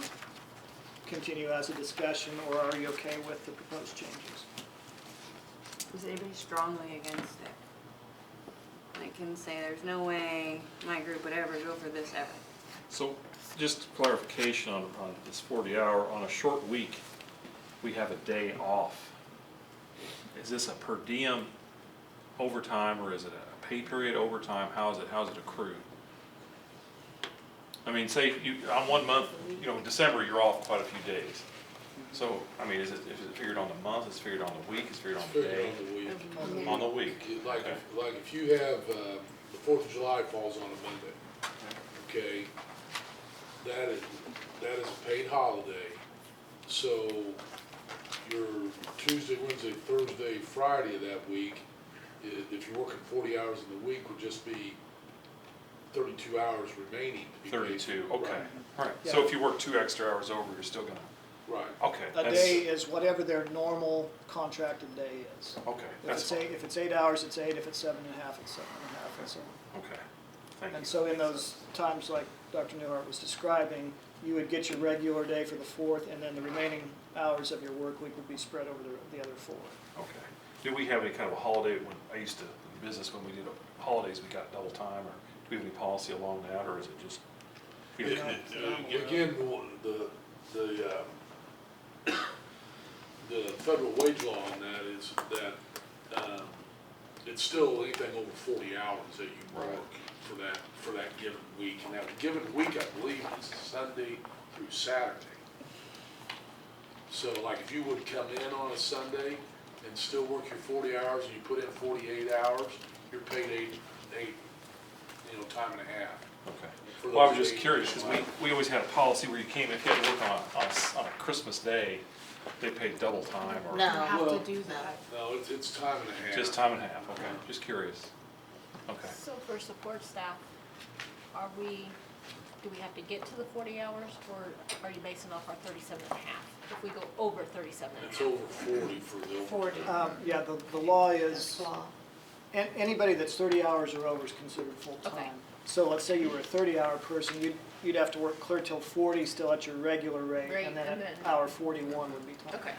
continue as a discussion, or are you okay with the proposed changes? Is anybody strongly against it? I can say there's no way my group would ever go for this ever. So just clarification on this 40-hour, on a short week, we have a day off. Is this a per diem overtime, or is it a pay period overtime? How's it accrued? I mean, say on 1 month, December, you're off quite a few days. So, I mean, is it figured on the month, is it figured on the week, is it figured on the day? On the week. Like if you have, the 4th of July falls on a Monday, okay? That is a paid holiday, so your Tuesday, Wednesday, Thursday, Friday of that week, if you're working 40 hours in the week, would just be 32 hours remaining to be paid. 32, okay, Right. all right. Yeah. So if you work 2 extra hours over, you're still gonna, Right. okay. A that's- day is whatever their normal contracted day is. Okay, If that's it's fine. eight, if it's 8 hours, it's 8, if it's 7.5, it's 7.5, and so on. Okay, thank you. And so in those times, like Dr. Newhart was describing, you would get your regular day for the 4th, and then the remaining hours of your work week would be spread over the other 4. Okay. Do we have any kind of a holiday, when I used to, in business, when we did holidays, we got double time, or do we have any policy along that, or is it just? we don't know? Again, the federal wage law on that is that, it's still anything over 40 hours that you work for that given week. And that given week, I believe, is Sunday through Saturday. So like if you would come in on a Sunday and still work your 40 hours and you put in 48 hours, you're paid eight, time and a half. Okay. For Well, I was those just 8 curious, because days. we always had a policy where you came, if you had to work on a Christmas day, they paid double time, or? No. Have Well, to do that. No, it's time and a half. Just time and a half, okay, just curious. Okay. So for support staff, do we have to get to the 40 hours, or are you basing off our 37 and a half? If we go over 37 and a It's half? over 40 for the over. 40. Yeah, the law is, Law. anybody that's 30 hours or over is considered full-time. Okay. So let's say you were a 30-hour person, you'd have to work clear till 40 still at your regular rate, Rate, and then and at then- hour 41 would be time. Okay.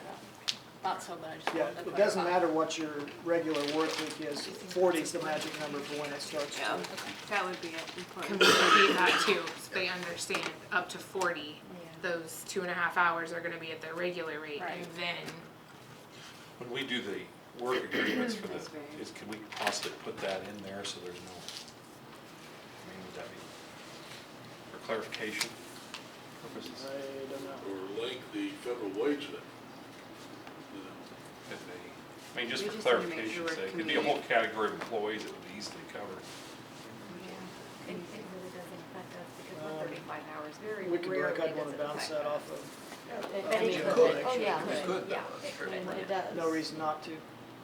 Thought so, but I just Yeah, wanted to it doesn't clarify. matter what your regular work week is, 40 is the magic number for when it starts. Yeah, to- that would be important. Communicate that too, so they understand up to 40, those 2.5 hours are gonna be at their regular rate, and Right. then When we do the work agreements for That's very- can we possibly put that in there so there's no, I mean, would that be for clarification purposes? I don't know. Or link the federal wage then. If they, I mean, just We for just need to make clarification's sure we're sake, it'd be a whole category of employees that would be easily covered. It really doesn't affect us because we're 35 hours, very We could, rarely like, I'd want does to it bounce affect that us. off of, But it you could. could. Oh, yeah. It could, yeah. I mean, it does. no reason not to.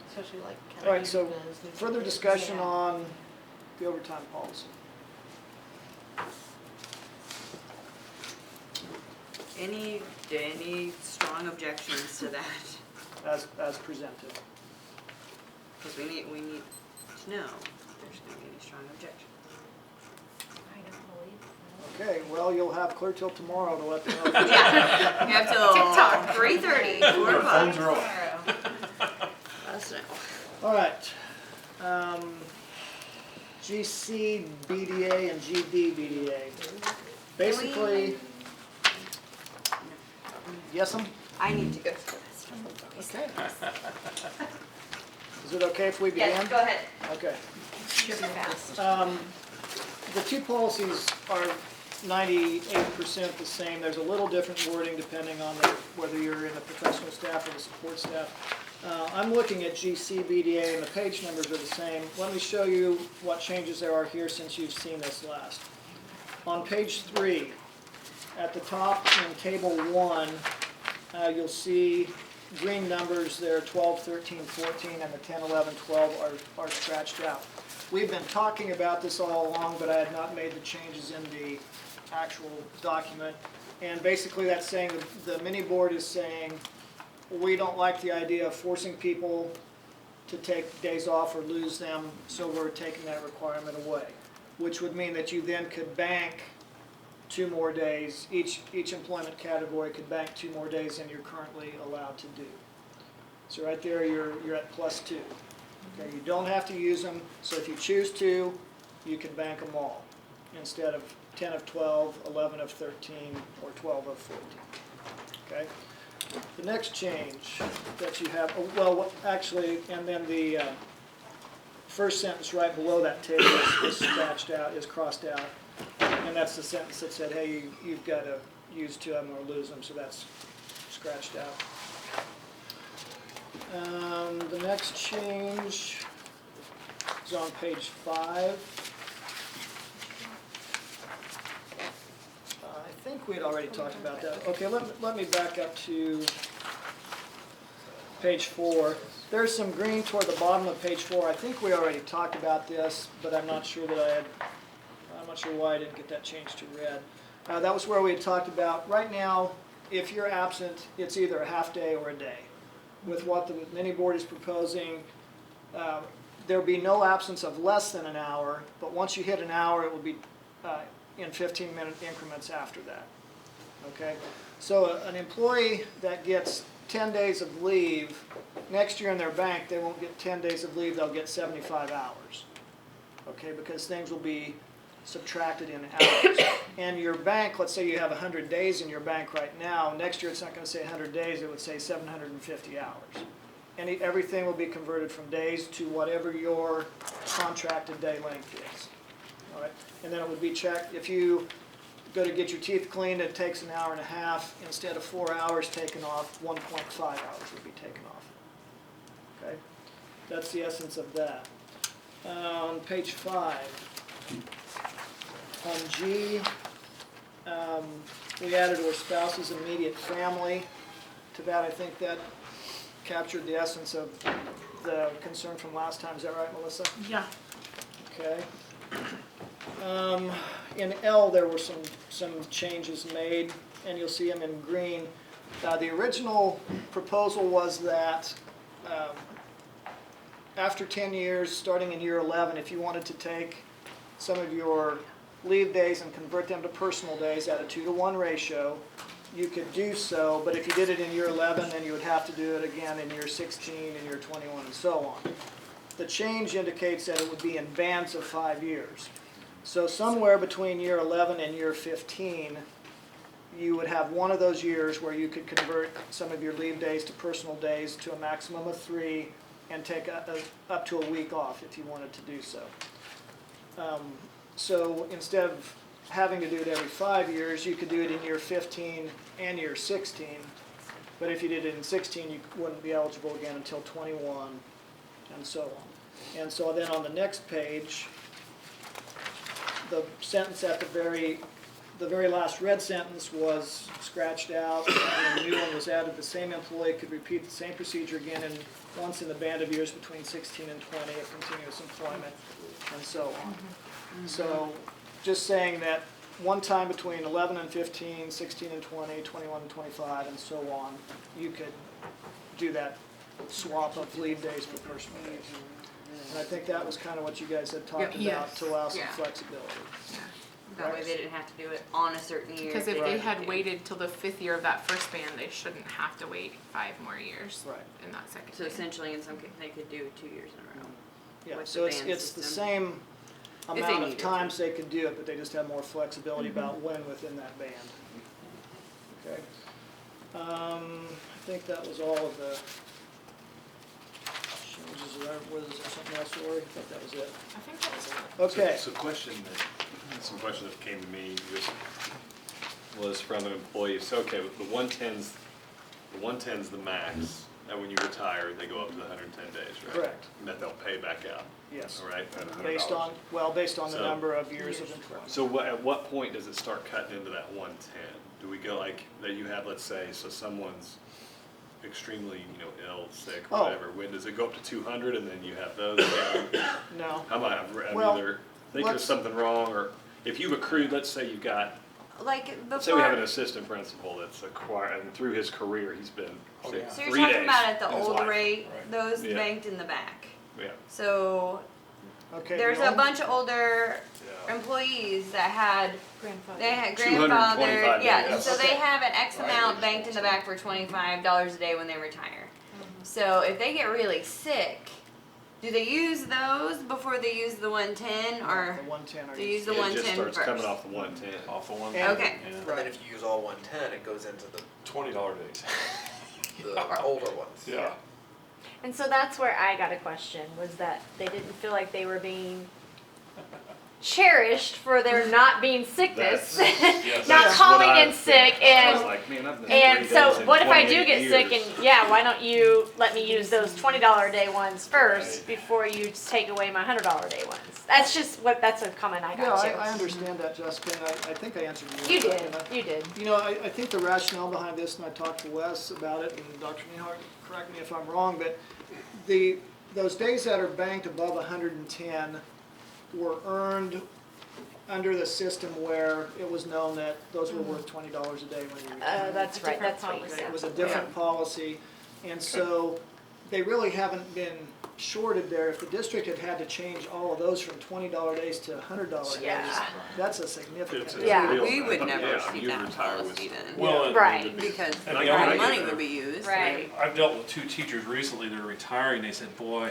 Especially like. All right, so county business. further discussion Yeah. on the overtime policy. Any strong objections to that? As presented. Because we need to know if there's gonna be any strong objections. I don't believe so. Okay, well, you'll have clear till tomorrow to let them know. You have till TikTok. 3:30, 4 Our o'clock. phones are off. Let us know. All right. GC BDA and GD BDA. Basically, yes, I need to go for this. okay. Is it okay if we begin? Yes, go ahead. Okay. Should be fast. The two policies are 98% the same. There's a little different wording depending on whether you're in the professional staff or the support staff. I'm looking at GCBDA and the page numbers are the same. Let me show you what changes there are here since you've seen this last. On page 3, at the top in table 1, you'll see green numbers there, 12, 13, 14, and the 10, 11, 12 are scratched out. We've been talking about this all along, but I had not made the changes in the actual document. And basically that's saying, the mini board is saying, we don't like the idea of forcing people to take days off or lose them, so we're taking that requirement away, which would mean that you then could bank 2 more days, each employment category could bank 2 more days than you're currently allowed to do. So right there, you're at +2. Okay, you don't have to use them, so if you choose to, you can bank them all, instead of 10 of 12, 11 of 13, or 12 of 14. Okay? The next change that you have, well, actually, and then the first sentence right below that table is scratched out, is crossed out. And that's the sentence that said, hey, you've got to use 2 of them or lose them, so that's scratched out. The next change is on page 5. I think we had already talked about that. Okay, let me back up to page 4. There's some green toward the bottom of page 4. I think we already talked about this, but I'm not sure that I'm not sure why I didn't get that changed to red. That was where we had talked about, right now, if you're absent, it's either a half day or a day. With what the mini board is proposing, there'll be no absence of less than an hour, but once you hit an hour, it will be in 15-minute increments after that. Okay? So an employee that gets 10 days of leave, next year in their bank, they won't get 10 days of leave, they'll get 75 hours. Okay? Because things will be subtracted in hours. And your bank, let's say you have 100 days in your bank right now, next year it's not going to say 100 days, it would say 750 hours. And everything will be converted from days to whatever your contracted day length is. All right? And then it would be checked, if you go to get your teeth cleaned, it takes an hour and a half, instead of 4 hours taken off, 1.5 hours would be taken off. Okay? That's the essence of that. On page 5. On G, we added or spouse's immediate family. To that, I think that captured the essence of the concern from last time. Is that right, Melissa? Yeah. Okay. In L, there were some changes made, and you'll see them in green. The original proposal was that after 10 years, starting in year 11, if you wanted to take some of your leave days and convert them to personal days at a 2-to-1 ratio, you could do so, but if you did it in year 11, then you would have to do it again in year 16, in year 21, and so on. The change indicates that it would be in bands of 5 years. So somewhere between year 11 and year 15, you would have one of those years where you could convert some of your leave days to personal days to a maximum of 3 and take up to a week off if you wanted to do so. So instead of having to do it every 5 years, you could do it in year 15 and year 16. But if you did it in 16, you wouldn't be eligible again until 21, and so on. And so then on the next page, the sentence at the very last red sentence was scratched out, and a new one was added. The same employee could repeat the same procedure again once in the band of years between 16 and 20 of continuous employment, and so on. So just saying that one time between 11 and 15, 16 and 20, 21 and 25, and so on, you could do that swap of leave days for personal days. And I think that was kind of what you guys had talked about, to allow some flexibility. That way they didn't have to do it on a certain year. Because if they had waited till the 5th year of that first band, they shouldn't have to wait 5 more years in that second So band. essentially, in some cases, they could do it 2 years in a row. Yeah, with so the it's band the system. same they amount of needed times they could do it, but they just have more flexibility about when within that band. Okay. I think that was all of the changes. Was there something else, Lori? I think that was it. I think that was it. Okay. So some question that came to me was from an employee. So okay, the 110's the max, and when you retire, they go up to the 110 days, right? Correct. And that they'll pay back out. Yes. All right. At $100. Based on the So- number of years of employment. So at what point does it start cutting into that 110? Do we go like that? You have, let's say, so someone's extremely, ill, sick, Oh. whatever. When does it go up to 200, and then you have those? No. How about I'm Well, either think there's something wrong, or if you've accrued, let's say you've got. Like before. Let's say we have an assistant principal that's acquired, and through his career, he's been, say, So you're 3 talking days about at the in his old life. rate, those Yeah. banked in the back. Yeah. So Okay. there's the a bunch of older Yeah. employees that had, Grandfather. they had 225 grandfather, yeah, days. and so they Okay. have an X Right. amount banked in the back for $25 a day when they retire. So if they get really sick, do they use those before they use the 110 or The 110 are they use used. the It 110 just starts first? coming off the 110. Off of one. And- Okay. Yeah. And then if you use all 110, it goes into the $20 days. older ones. Yeah. And so that's where I got a question, was that they didn't feel like they were being cherished for their not being sickness, Yes, not that's calling what I- in sick, I was and like, man, I've been and 3 so days in what if I do 28 get sick years. and yeah, why don't you let me use those $20 a day ones first before you take away my $100 a day ones? That's just that's a comment I Yeah, got too. I understand that, Jessica, and I think I answered your You question. did, you did. You know, I think the rationale behind this, and I talked to Wes about it, and Dr. Nehart, correct me if I'm wrong, but those days that are banked above 110 were earned under the system where it was known that those were worth $20 a day when you retired. That's right, Different that's what you policy. Okay, said. it was a different policy, and so they really haven't been shorted there. If the district had to change all of those from $20 days to $100 days, Yeah. that's a significant. It's a Yeah. deal. We would never Yeah, see you that retire with- policy then. Well, and- Right. Because And all I- the I- money would be used. Right. I've dealt with 2 teachers recently that are retiring, they said, boy,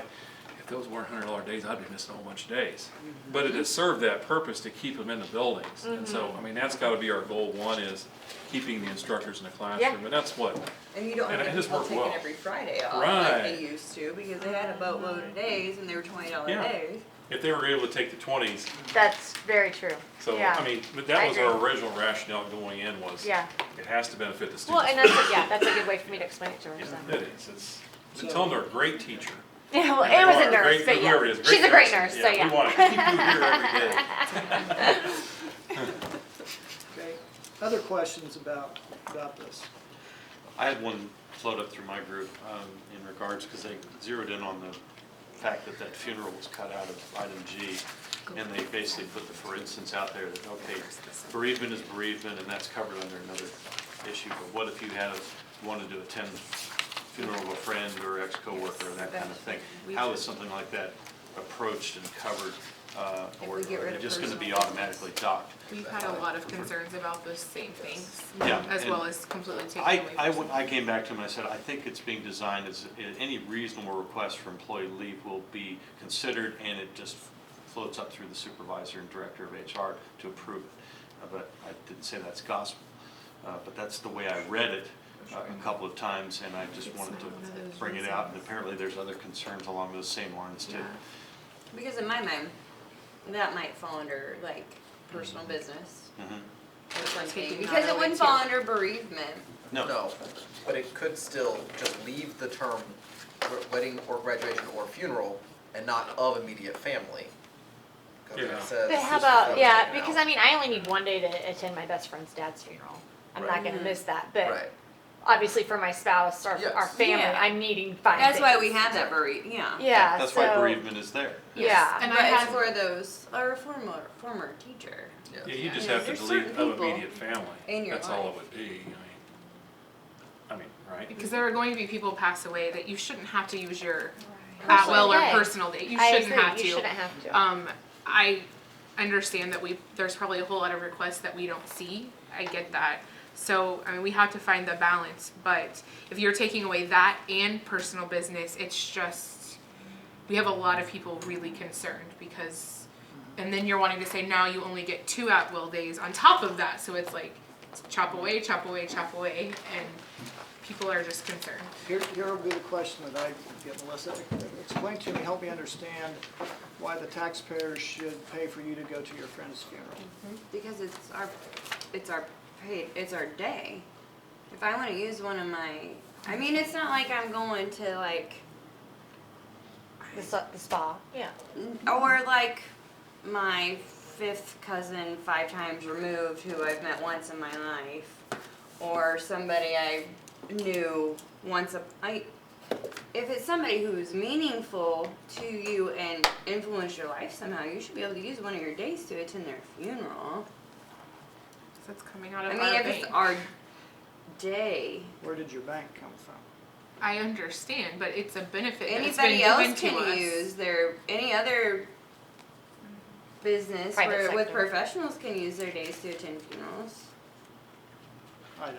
if those weren't $100 days, I'd be missing a whole bunch of days. But it has served that purpose to keep them in the buildings. And so, I mean, that's gotta be our goal. One is keeping the instructors in the classroom, and that's what, And you don't And have it any has people worked taking well. every Friday off Right. like they used to because they had a boatload of days and they were $20 Yeah. days. if they were able to take the 20s. That's very true. So, Yeah. I mean, but that I was our agree. original rationale going in was, Yeah. it has to benefit the Well, students. and that's a good way for me to explain it to her. So. Yeah, it is, tell them they're a great teacher. Yeah, well, And it they was are a nurse, great- but whoever it yeah, is, she's a great nurse. nurse, so yeah. We want to keep you here every day. Okay, other questions about this? I had one float up through my group in regards, because they zeroed in on the fact that that funeral was cut out of item G, and they basically put the for instance out there that, okay, bereavement is bereavement, and that's covered under another issue, but what if you wanted to attend the funeral of a friend or ex-coworker, or that kind of thing? How is something like that approached and covered, or we get rid are they of just gonna be personal automatically docked? We've had a lot of concerns about those same things, Yeah, as and well as completely taking away. I came back to him and I said, I think it's being designed as, any reasonable request for employee leave will be considered, and it just floats up through the supervisor and director of HR to approve it. But I didn't say that's gospel, but that's the way I read it a couple of times, and I just It's wanted not one of to those bring it out, and reasons. apparently there's other concerns along those same lines too. Yeah. Because in my mind, that might fall under like personal business Mhm. or something. Taking Because that it away wouldn't too. fall under bereavement. No, But it could still just leave the term wedding or graduation or funeral and not of immediate family. 'Cause it Yeah. says But how this about, was yeah, taken because out. I mean, I only need one day to attend my best friend's dad's funeral. I'm not Right. gonna miss that, but Right. obviously for my spouse, our Yes. family, Yeah. I'm needing 5 That's why days. we have that bereavement, yeah. Yeah, that's why so- bereavement is there. Yeah. And But I it's had, for those, or a former teacher. Yes. Yeah, you just Yeah, have to there's delete certain of people immediate family. in your That's all it life. would be, I mean, right? because there are going to be people pass away that you shouldn't have to use your Personal at-will or day. personal day. You I shouldn't agree, have to. you shouldn't have to. I understand that there's probably a whole lot of requests that we don't see. I get that. So, I mean, we have to find the balance, but if you're taking away that and personal business, it's just, we have a lot of people really concerned because, and then you're wanting to say, now you only get 2 at-will days on top of that, so it's like, chop away, chop away, chop away, and people are just concerned. Here will be the question that I get, Melissa. Explain to me, help me understand why the taxpayers should pay for you to go to your friend's funeral. Because it's our day. If I wanna use one of my, I mean, it's not like I'm going to like, The spa, yeah. or like my 5th cousin 5 times removed who I've met once in my life, or somebody I knew once if it's somebody who's meaningful to you and influenced your life somehow, you should be able to use one of your days to attend their funeral. So it's coming out of I our mean, if bank. it's our day, Where did your bank come from? I understand, but it's a benefit that's Anybody been given else to can us. use any other business Private with sector. professionals can use their days to attend funerals. I don't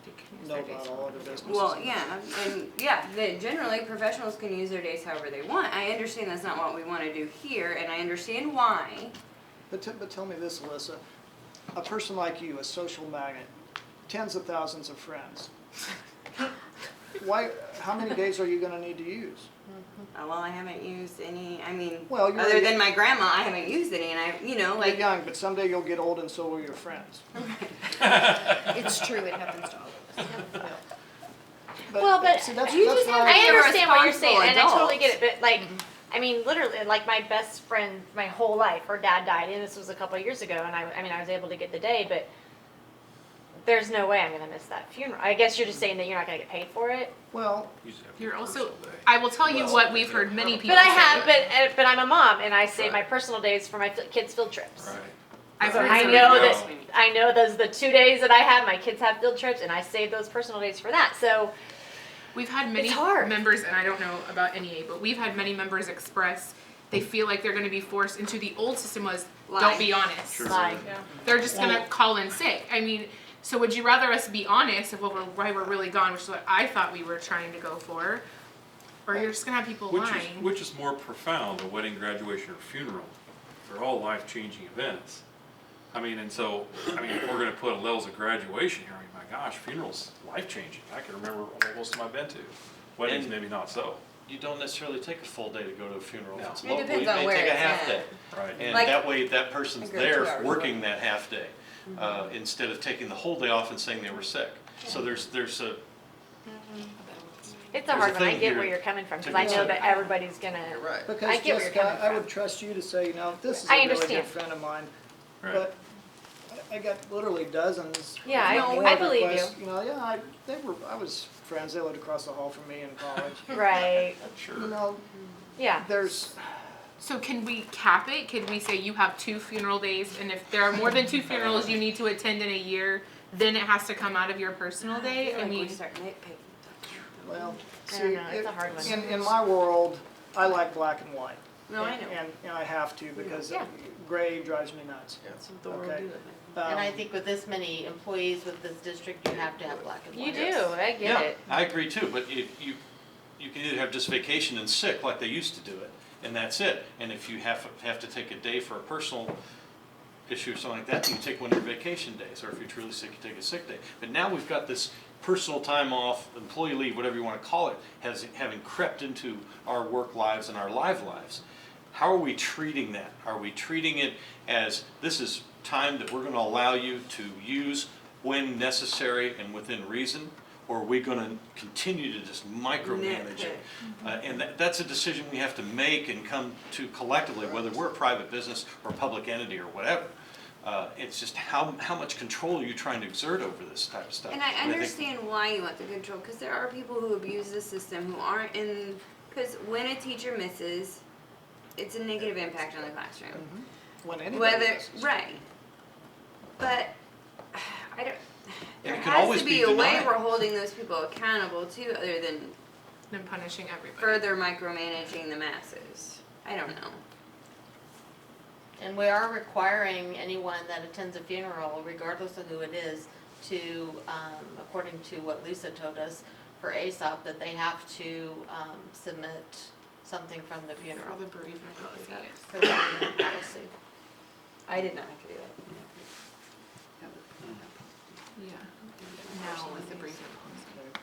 They can use know their days about for all other whatever. businesses. Well, yeah, and yeah, generally professionals can use their days however they want. I understand that's not what we want to do here, and I understand why. But tell me this, Alyssa, a person like you, a social magnet, tens of thousands of friends, how many days are you gonna need to use? Well, I haven't used any. I mean, Well, you're other young- than my grandma, I haven't used any, and You're like. young, but someday you'll get old and so will your friends. It's true, it happens to all of us. Well, but see, that's you that's just why have I You're understand what you're saying, and I responsible totally get it, but like, I mean, literally, like my best friend, my whole life, her dad died, and this was a couple of years ago, and I mean, I was able to get the day, but there's no way I'm gonna miss that funeral. I guess you're just saying that you're not gonna get paid for it. Well, You just have to You're get also, personal day. I will tell you Well, what we've heard many people But I say. have, but I'm a mom, and I save my personal days for my kids' field trips. Right. I've So heard I some know people that, say- I know those the 2 days that I have, my kids have field trips, and I save those personal days for that, so. We've had many It's hard. members, and I don't know about NEA, but we've had many members express they feel like they're going to be forced into the old system was Lie. don't be honest. Sure. Like, They're just going to call in sick. I mean, so would you rather us be honest of why we're really gone, which is what I thought we were trying to go for, or you're just going to have people lying? Which is more profound, a wedding, graduation, or funeral. They're all life-changing events. I mean, and so, I mean, if we're gonna put levels of graduation here, I mean, my gosh, funeral's life-changing. I can remember most of them I've been to. Weddings, And- maybe not so. You don't necessarily take a full day to go to a funeral. No. If it's It local, depends you on may where take a it's half at. day. Right. And Like- that way, that person's I go there 2 hours working that half day, instead of taking the whole day off and saying they were sick. So there's a, it's a There's hard a one, I thing get here where you're coming from, to because I know consider. that everybody's gonna. You're right. because I get where you're Jessica, coming I would from. trust you to say, you know, this is I a really understand. good friend of mine, Right. but I got literally dozens. Yeah, if I- not more I believe you. requests. You know, yeah, I was friends, they lived across the hall from me in college. Right, Sure. You know, yeah. there's, So can we cap it? Can we say you have 2 funeral days, and if there are more than 2 funerals you need to attend in a year, then it has to come out of your personal day? I Like we mean, start nitpicking. well, I see, don't know, it's a hard one. in my world, I like black and white. No, I know. And I have to, because Yeah. gray drives me nuts. That's what the world Okay. we live in. And I Um, think with this many employees with this district, you have to have black and white. You do, I get yeah, it. I agree too, but if you can either have just vacation and sick like they used to do it, and that's it. And if you have to take a day for a personal issue or something like that, you take one of your vacation days, or if you're truly sick, you take a sick day. But now we've got this personal time off, employee leave, whatever you want to call it, having crept into our work lives and our live lives. How are we treating that? Are we treating it as this is time that we're going to allow you to use when necessary and within reason? Or are we going to continue to just micromanage it? And that's a decision we have to make and come to collectively, whether we're a private business or a public entity or whatever. It's just how much control are you trying to exert over this type of stuff? And I think- understand why you want the control, because there are people who abuse the system who aren't in, because when a teacher misses, it's a negative impact on the classroom. when anybody Whether, misses. right. But, I don't, there it can has always to be be a way denied. we're holding those people accountable too, other than then punishing everybody. further micromanaging the masses. I don't know. And we are requiring anyone that attends a funeral, regardless of who it is, to, according to what Lisa told us, for ASOP, that they have to submit something from the For funeral. the bereavement policy, yes. For the bereavement policy. I did not have to do that. Yeah. Now with the bereavement policy.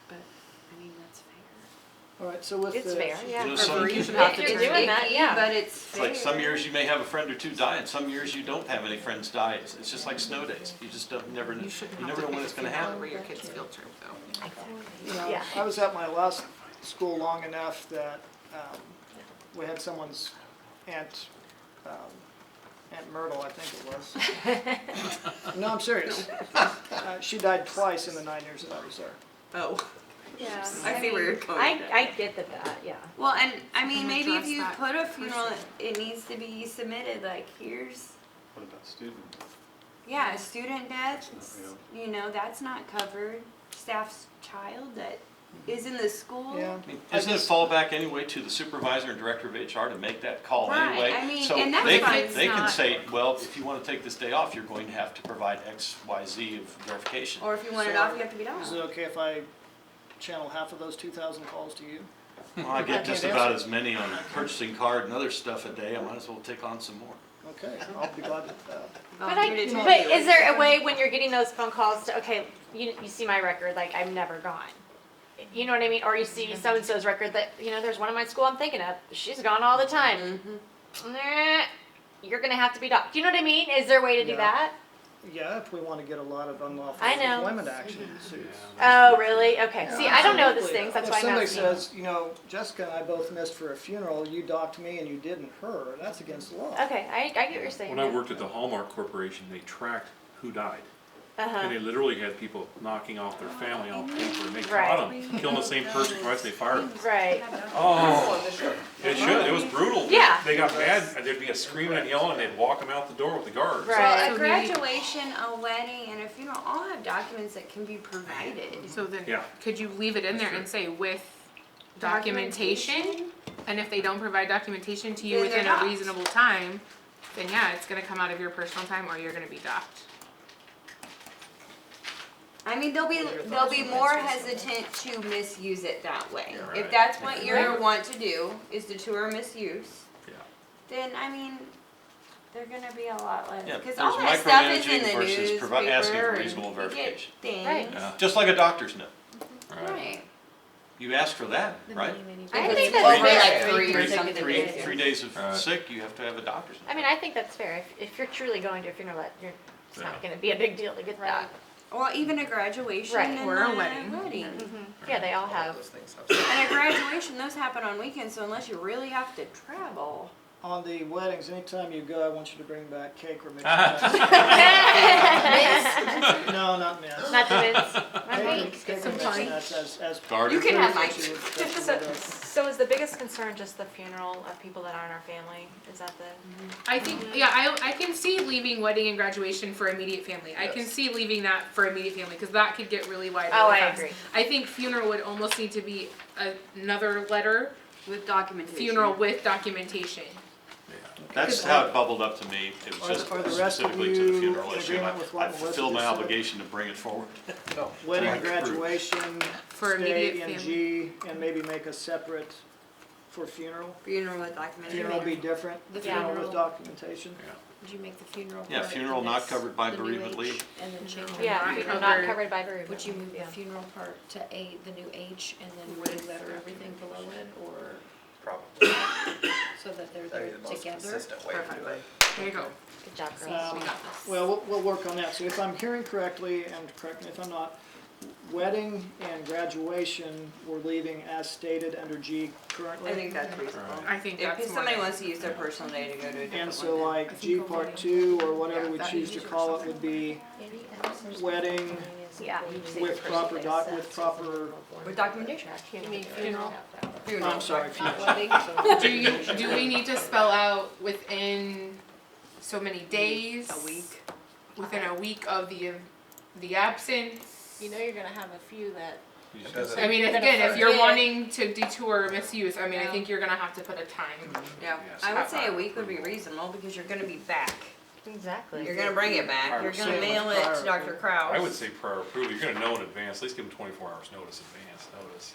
But, I mean, that's fair. All right, so with It's the. fair, yeah. You for should bereavement. have If to you're turn doing that, Icky, yeah. But it's It's like some fair. years you may have a friend or two die, and some years you don't have any friends die. It's just like snow days. You just never You shouldn't you have never to know when pick it's going to a funeral happen. over your kid's field trip, though. You know, Yeah. I was at my last school long enough that we had someone's Aunt Myrtle, I think it was. No, I'm serious. She died twice in the 9 years that I was there. Oh. Yeah. I see where you're going. I get that, yeah. Well, and I mean, And maybe if address you that put a funeral, person. it needs to be submitted, like, here's, What about students? yeah, student deaths, you know, that's not covered. staff's child that is in the school. Yeah. I mean, I isn't it just- fallback anyway to the supervisor and director of HR to make that call Right, anyway? I mean, So and that's they fine. can, they can It's say, well, if you wanna take this day off, you're going to have to provide X, Y, Z of verification. Or if you want it So off, you have to be done. Is it okay if I channel half of those 2,000 calls to you? Well, I get I just can't about answer. as many on purchasing card and other stuff a day, I might as well take on some more. Okay, I'll be glad to, But is there a way when you're getting those phone calls to, okay, you see my record, like I'm never gone. You know what I mean? Or you see so-and-so's record that, there's one in my school I'm thinking of, she's gone all the time. Nah, you're gonna have to be docked. You know what I mean? Is there a way to do Yeah. that? yeah, if we want to get a lot of unlawful I know. employment action suits. Oh, really? Okay. Yeah, See, I don't know these absolutely. things, that's why I'm If asking. somebody says, Jessica and I both missed for a funeral, you docked me and you didn't her, that's against the law. Okay, I get what you're saying. When I worked at the Hallmark Corporation, they tracked who died. Uh-huh. And they literally had people knocking off their family on paper, and they Right. caught them, killing the same person twice, they fired them. Right. Oh, it should, it was brutal. Yeah. They got mad, and there'd be a screaming and yelling, and they'd walk them out the door with the guards. Right. Well, a So graduation, a wedding, and a funeral all have documents that can be provided. So then, Yeah. could you leave it in there and say with documentation? And if they don't provide documentation to you Then they're within a docked. reasonable time, then yeah, it's gonna come out of your personal time or you're gonna be docked. I mean, they'll be What are your thoughts on that, more Susan? hesitant to misuse it that way. Yeah, If right. that's what you Right. want to do, is to tour misuse, Yeah. then I mean, they're gonna be a lot less. Yeah, Because there's all that stuff is in micromanaging the versus newspaper asking for and reasonable you get verification. things. Right. Yeah. Just like a doctor's note, Right. you ask for that, right? I If think it's that's over fair. like 3 or Three, something. three, days. 3 days of Right. sick, you have to have a doctor's note. I mean, I think that's fair. If you're truly going to a funeral, it's not Yeah. gonna be a big deal to get that. Well, even a graduation Right. and Or a a wedding. wedding. Yeah, they all All of have. those things have. And a graduation, those happen on weekends, so unless you really have to travel. On the weddings, anytime you go, I want you to bring back cake or mixed nuts. No, not mince. Not to mince. Cake or Some mixed punch. nuts as Garter. You can have proof mine. that you would- that you So, would, so is the biggest concern just the funeral of people that aren't our family? Is that the? I think, yeah, I can see leaving wedding and graduation for immediate family. I can Yes. see leaving that for immediate family, cause that could get really wide. Oh, really I fast. agree. I think funeral would almost need to be another letter, With documentation. funeral with documentation. That's how it bubbled up to me, it was just Are the rest of specifically to the you funeral in issue. agreement with what I Melissa fulfilled my just said? obligation to bring it forward. No. Wedding, Right. graduation, For stay immediate in G, and maybe make a separate for funeral. Funeral with documentation. Funeral be different, The funeral with funeral. documentation. Did you make the funeral? Yeah, part funeral of not this covered by the new bereavement H, leave. And then change it? Yeah, Not people not covered. covered by bereavement. Would you move the Yeah. funeral part to A, the new H, and then wedding letter, everything below it, or Probably. so that they're That'd there be the most together? consistent way to do it. There you go. Good job, girls. Um, We got this. Well, we'll work on that. So if I'm hearing correctly, and correct me if I'm not, wedding and graduation, we're leaving as stated under G currently. I think that's reasonable. I think If that's more. somebody wants to use their personal day to go to a different one. And so then- like G part 2, or whatever Yeah, we that choose to is call it, would be wedding Yeah. with proper With documentation. You mean funeral? Oh, I'm sorry, Not funeral. wedding? Do we need to spell out within so many days? A week. Within a week of the absence? You know you're gonna have a few that. You just Does gotta I mean, You're gonna again, if you're forget. wanting to detour misuse, I mean, I Yeah. think you're gonna have to put a time. Yeah, Yes. I would say a week would be reasonable because you're gonna be back. Exactly. You're gonna bring it back, you're gonna Prior mail it to Dr. Kraus. I would say prior approval, you're gonna know in advance, at least give them 24 hours notice, I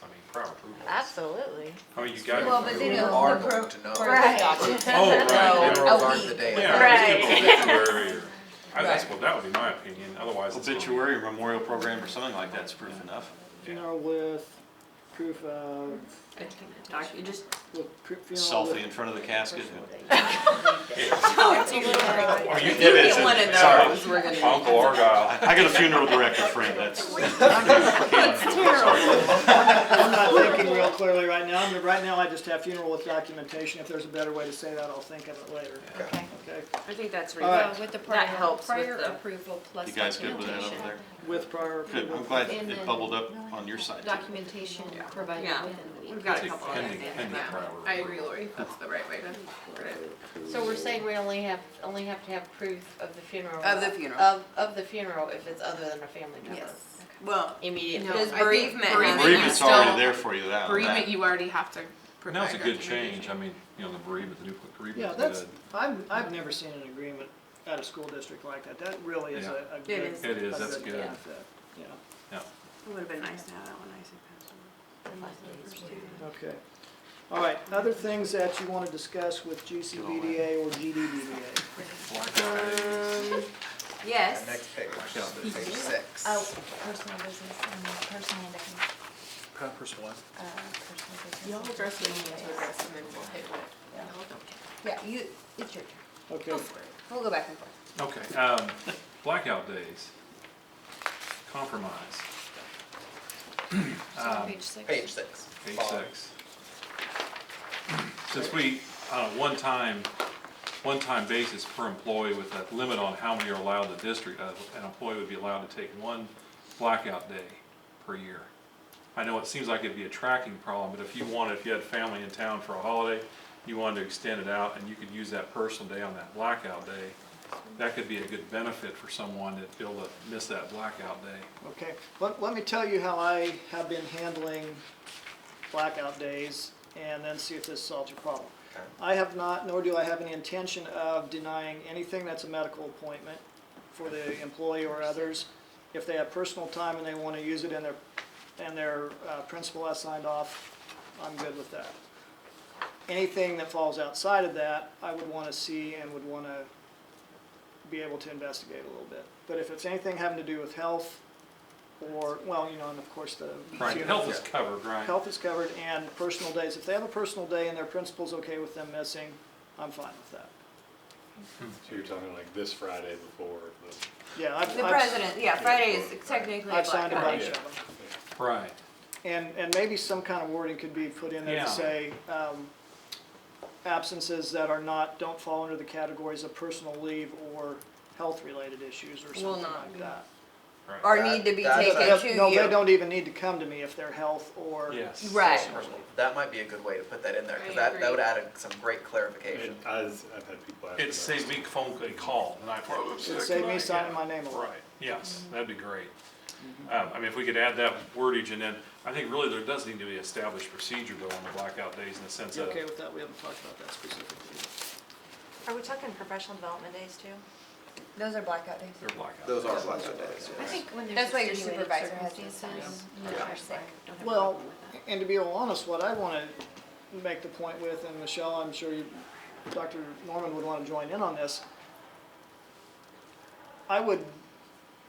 mean, prior approval. Absolutely. I mean, you gotta. Well, but they You don't- are the going to know. Right. Oh, right. No, Funerals a aren't week. the day. Yeah, Right. let's give them obituary or, that's what, that would be my opinion, otherwise it's. Obituary or memorial program or something like that's proof enough. Funeral with proof of, You just, funeral Selfie with, in front of the casket. oh, it's even Oh, you You did it. get one of Sorry. those, we're gonna. Uncle Argyle. I got a funeral director friend, that's. I'm not thinking real clearly right now. I mean, right now I just have funeral with documentation. If there's a better way to say that, I'll think of it later. Okay. Okay, I think that's All right. reasonable. With the That helps with prior the- approval plus You guys good with that documentation. over there? with prior Good, approval. I'm glad And it then bubbled up on your side too. Documentation provided Yeah. within the week. We've got a Say couple of pending- things. pending Yeah, prior I approval. agree, Lori, that's the right way to word it. So we're saying we only have to have proof of the funeral? Of the funeral. Of the funeral if it's other than a family member? Yes. Well, immediate. No, does I think bereavement have bereavement any- Bereavement's still- already there for you now. Bereavement, you already have to And provide that was a good documentation. change, I mean, you know, the bereavement, the new Yeah, bereavement's that's, good. I've never seen an agreement at a school district like that. That really is Yeah. a good. is. It is, a that's good. benefit, yeah. Yeah. It would have been nice to have that when I said passed away. Okay. All right, other things that you want to discuss with GCBDA or GDBDA? Yes. And next page, page 6. Oh, personal business and then personal and Personal what? personal business. Y'all address what you need to address and then we'll hit what Yeah. y'all don't care. Yeah, you, it's your turn. Okay, We'll go back and forth. Okay, blackout days, compromise. Page 6. Page 6. Page Bottom. 6. Since we, on a one-time basis per employee with a limit on how many are allowed in the district, an employee would be allowed to take one blackout day per year. I know it seems like it'd be a tracking problem, but if you had family in town for a holiday, you wanted to extend it out and you could use that personal day on that blackout day, that could be a good benefit for someone to be able to miss that blackout day. okay. Let me tell you how I have been handling blackout days and then see if this solves your problem. Okay. I have not, nor do I have any intention of denying anything that's a medical appointment for the employee or others. If they have personal time and they want to use it and their principal has signed off, I'm good with that. Anything that falls outside of that, I would want to see and would want to be able to investigate a little bit. But if it's anything having to do with health or, well, you know, and of course the. Right, health is covered, right? Health is covered and personal days. If they have a personal day and their principal's okay with them missing, I'm fine with that. So you're talking like this Friday before the. Yeah, The president, yeah, Friday is technically a I've signed a blackout. bunch of them. Right. And maybe some kind of wording could be put in there Yeah. to say, absences that are not, don't fall under the categories of personal leave or health-related issues or Will something not like be. that. Right. Or That- need to be that's taken a- to No, they you. don't even need to come to me if they're health or. Yes. Right. That might be a good way to put that in there, because I that would agree. add some great clarification. I've had people ask. It about saves me a call the night before. I was It'd sick save me tonight. signing Yeah. my name away. Right, yes, that'd be great. I mean, if we could add that wordage, and then, I think really there does need to be established procedure though on the blackout days in the sense You of. okay with that? We haven't talked about that specifically. Are we talking professional development days too? Those are blackout days. They're blackout. Those are blackout days. I think when That's why your there's supervisor has to circumstances, sign. that are sick, don't have a Well, problem with that. and to be all honest, what I want to make the point with, and Michelle, I'm sure you, Dr. Norman would want to join in on this. I would,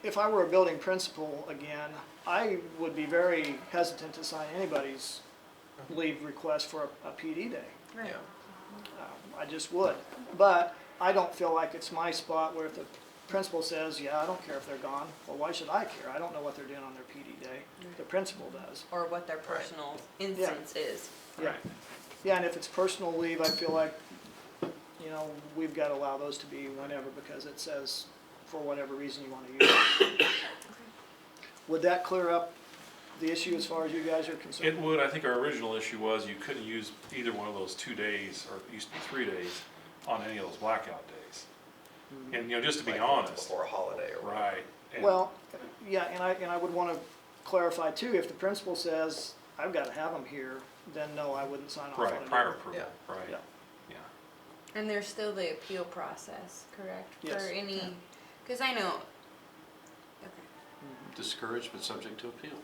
if I were a building principal again, I would be very hesitant to sign anybody's leave request for a PD day. Yeah. I just would. But I don't feel like it's my spot where if the principal says, yeah, I don't care if they're gone, well, why should I care? I don't know what they're doing on their PD day. The principal does. Or what their personal instance is. Yeah. Yeah, and if it's personal leave, I feel like, you know, we've got to allow those to be whenever because it says for whatever reason you want to use it. Would that clear up the issue as far as you guys are concerned? It would, I think our original issue was you couldn't use either one of those 2 days, or it used to be 3 days, on any of those blackout days. And, you know, just to be Like honest. Before a holiday or whatever. Right. And- Well, yeah, and I would want to clarify too, if the principal says, I've got to have them here, then no, I wouldn't sign off on it. Right, prior approval, Yeah. right, Yeah. yeah. And there's still the appeal process, correct? Yes. For any, because I know, okay, Discouraged but subject to appeal.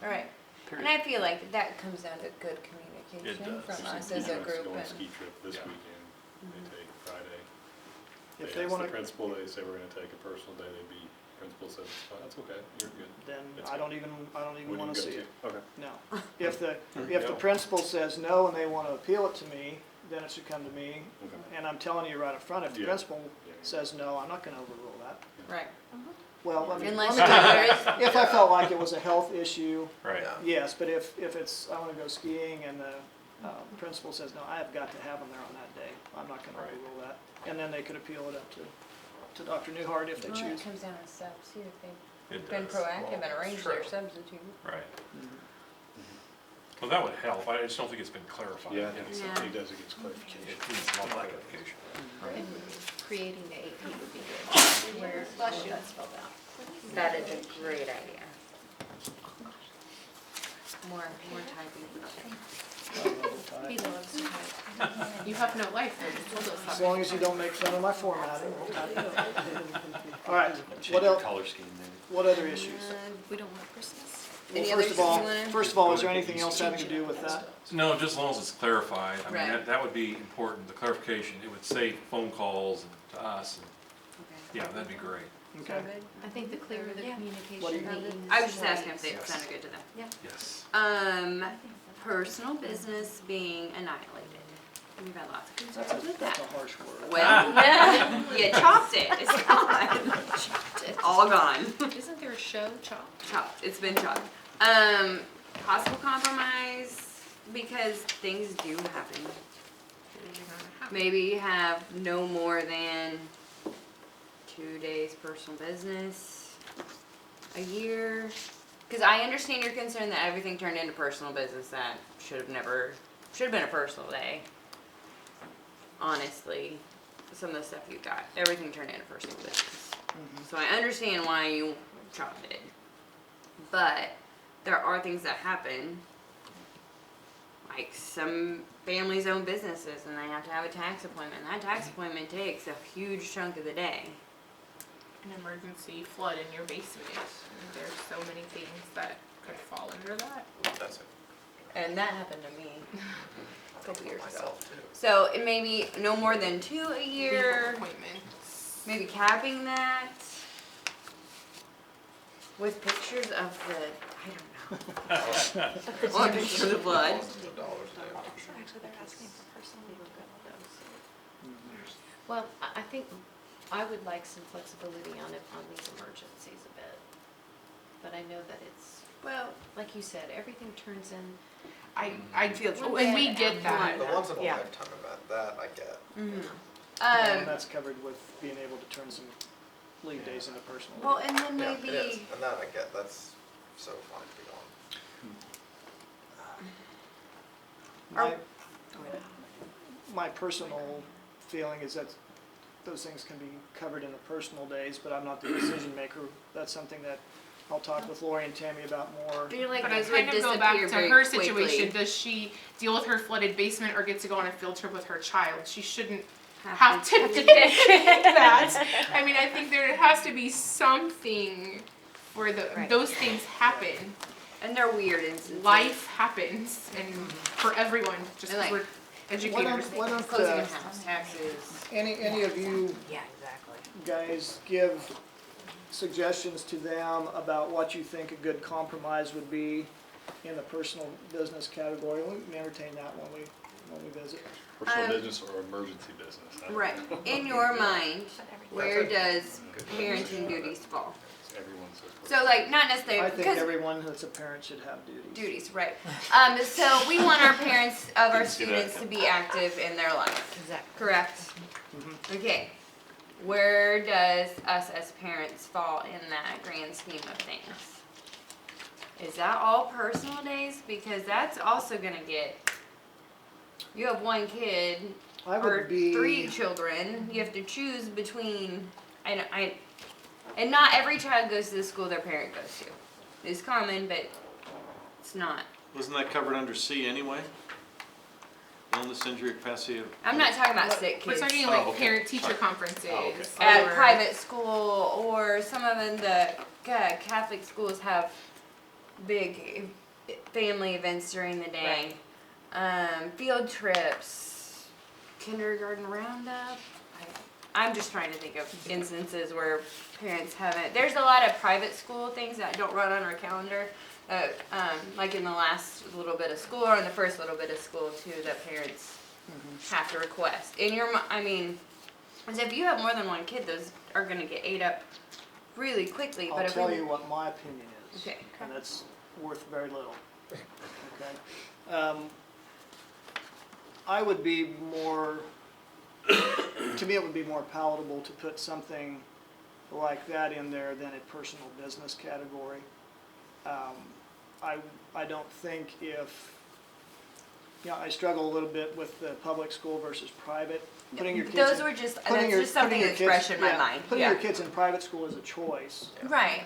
all right. And I feel like that comes down to good communication does. from us Ski as a trips, group go on a and. ski trip this Yeah. weekend, they take Friday. If They they ask want the to, principal, they say we're gonna take a personal day, they be, principal says, it's fine, that's okay, you're good. then It's I good. don't even Wouldn't want to go see it. Okay. No. If the No. principal says no and they want to appeal it to me, then it should come to me. Okay. And I'm telling you right up front, if the Yeah. principal Yeah. says no, I'm not going to overrule that. Right. Well, I mean, Unless let me tell you, there is, if I felt like it was a health issue, Right. Yeah. yes, but if it's, I want to go skiing and the principal says, no, I have got to have them there on that day, I'm not going to Right. overrule that. And then they could appeal it up to Dr. Newhart if they well, it choose. comes down to subs too, if they've It been does. proactive and arranged their true. substitute. Right. Well, that would help, I just don't think it's been clarified. Yeah, yet. it's- Yeah. it does, it gets clarification. It needs more clarification. And creating the AP would be good, where all of that's spelled out. That is a great idea. More typing. He loves to type. You have no life, though, you told us that. As long as you don't make fun of my formatting. All right, Change what your else, color scheme maybe. what other issues? We don't want Christmas. Well, Any first others of all, you wanna- first of all, is there anything else having to do with that? No, just as long as it's clarified, I mean, Right. that would be important, the clarification, it would save phone calls and to us, and, Okay. yeah, that'd be great. Okay. Sound good? I think the clearer the What do communication you- means. I was just asking if it sounded good to them. Yes. Personal business being annihilated. We've had lots of That's concerns with a that. harsh word. Well, you chopped it, it's gone. It's all gone. Isn't there a show, Chop? Chopped, it's been chopped. Possible compromise, because things do happen. Maybe you have no more than 2 days personal business a year. Cause I understand your concern that everything turned into personal business that should have been a personal day. Honestly, some of the stuff you got, everything turned into personal business. So I understand why you chopped it. But there are things that happen, like some families own businesses and they have to have a tax appointment. That tax appointment takes a huge chunk of the day. An emergency flood in your basement. There's so many things that could fall under that. That's it. And that happened to me a couple years ago. Myself too. So it may be no more than 2 a Legal year, appointments. maybe capping that with pictures of the, I don't know. Or a picture of the blood. Actually, they're asking for personal. Well, I think I would like some flexibility on it, on these emergencies a bit. But I know that it's, well, like you said, everything turns in. I feel, and we get that. The once in a Yeah. lifetime event, that I get. And that's covered with being able to turn some leave days into personal leave. Well, and then Yeah, it is, maybe, and that I get, that's so fun to be on. My personal feeling is that those things can be covered in the personal days, but I'm not the decision maker. That's something that I'll talk with Lori and Tammy about more. I feel like But I those would kind of go back disappear to very her quickly. situation. Does she deal with her flooded basement or get to go on a field trip with her child? She shouldn't have to pick that. I mean, I think there has to be something where those things happen. And they're weird instances. Life happens, and for everyone, just And because like- we're educators. Why don't Closing a house, taxes. any of you Yeah, exactly. guys give suggestions to them about what you think a good compromise would be in the personal business category? We can entertain that when we visit. Personal business or emergency business. I don't Right. know. In your mind, where does parenting duties fall? Everyone says. So like, not I necessarily, think because everyone that's a parent should have duties. duties, right. So we want our parents of our Didn't see that students to be active in their life, Exactly. correct? Okay. Where does us as parents fall in that grand scheme of things? Is that all personal days? Because that's also gonna get, you have one kid I or would be. 3 children, you have to choose between, and not every child goes to the school their parent goes to. It's common, but it's not. Wasn't that covered under C anyway? Illness, injury, capacity of. I'm not talking about sick We're kids. talking Oh, like okay. parent-teacher Sorry. conferences. Oh, okay. At or- private school, or some of them, the Catholic schools have big family events during the day. Field trips, kindergarten roundup. I'm just trying to think of instances where parents haven't, there's a lot of private school things that don't run on our calendar. Like in the last little bit of school or in the first little bit of school too, that parents have to request. In your, I mean, as if you have more than one kid, those are gonna get ate up really quickly, but I'll if tell we. you what my opinion is. Okay. And it's worth very little. Okay? I would be more, to me it would be more palatable to put something like that in there than a personal business category. I don't think if I struggle a little bit with the public school versus private. Putting your kids Those in- were just, putting that's your- just something putting your that's kids- fresh in my yeah, mind, Putting your yeah. kids in private school is a choice. Right,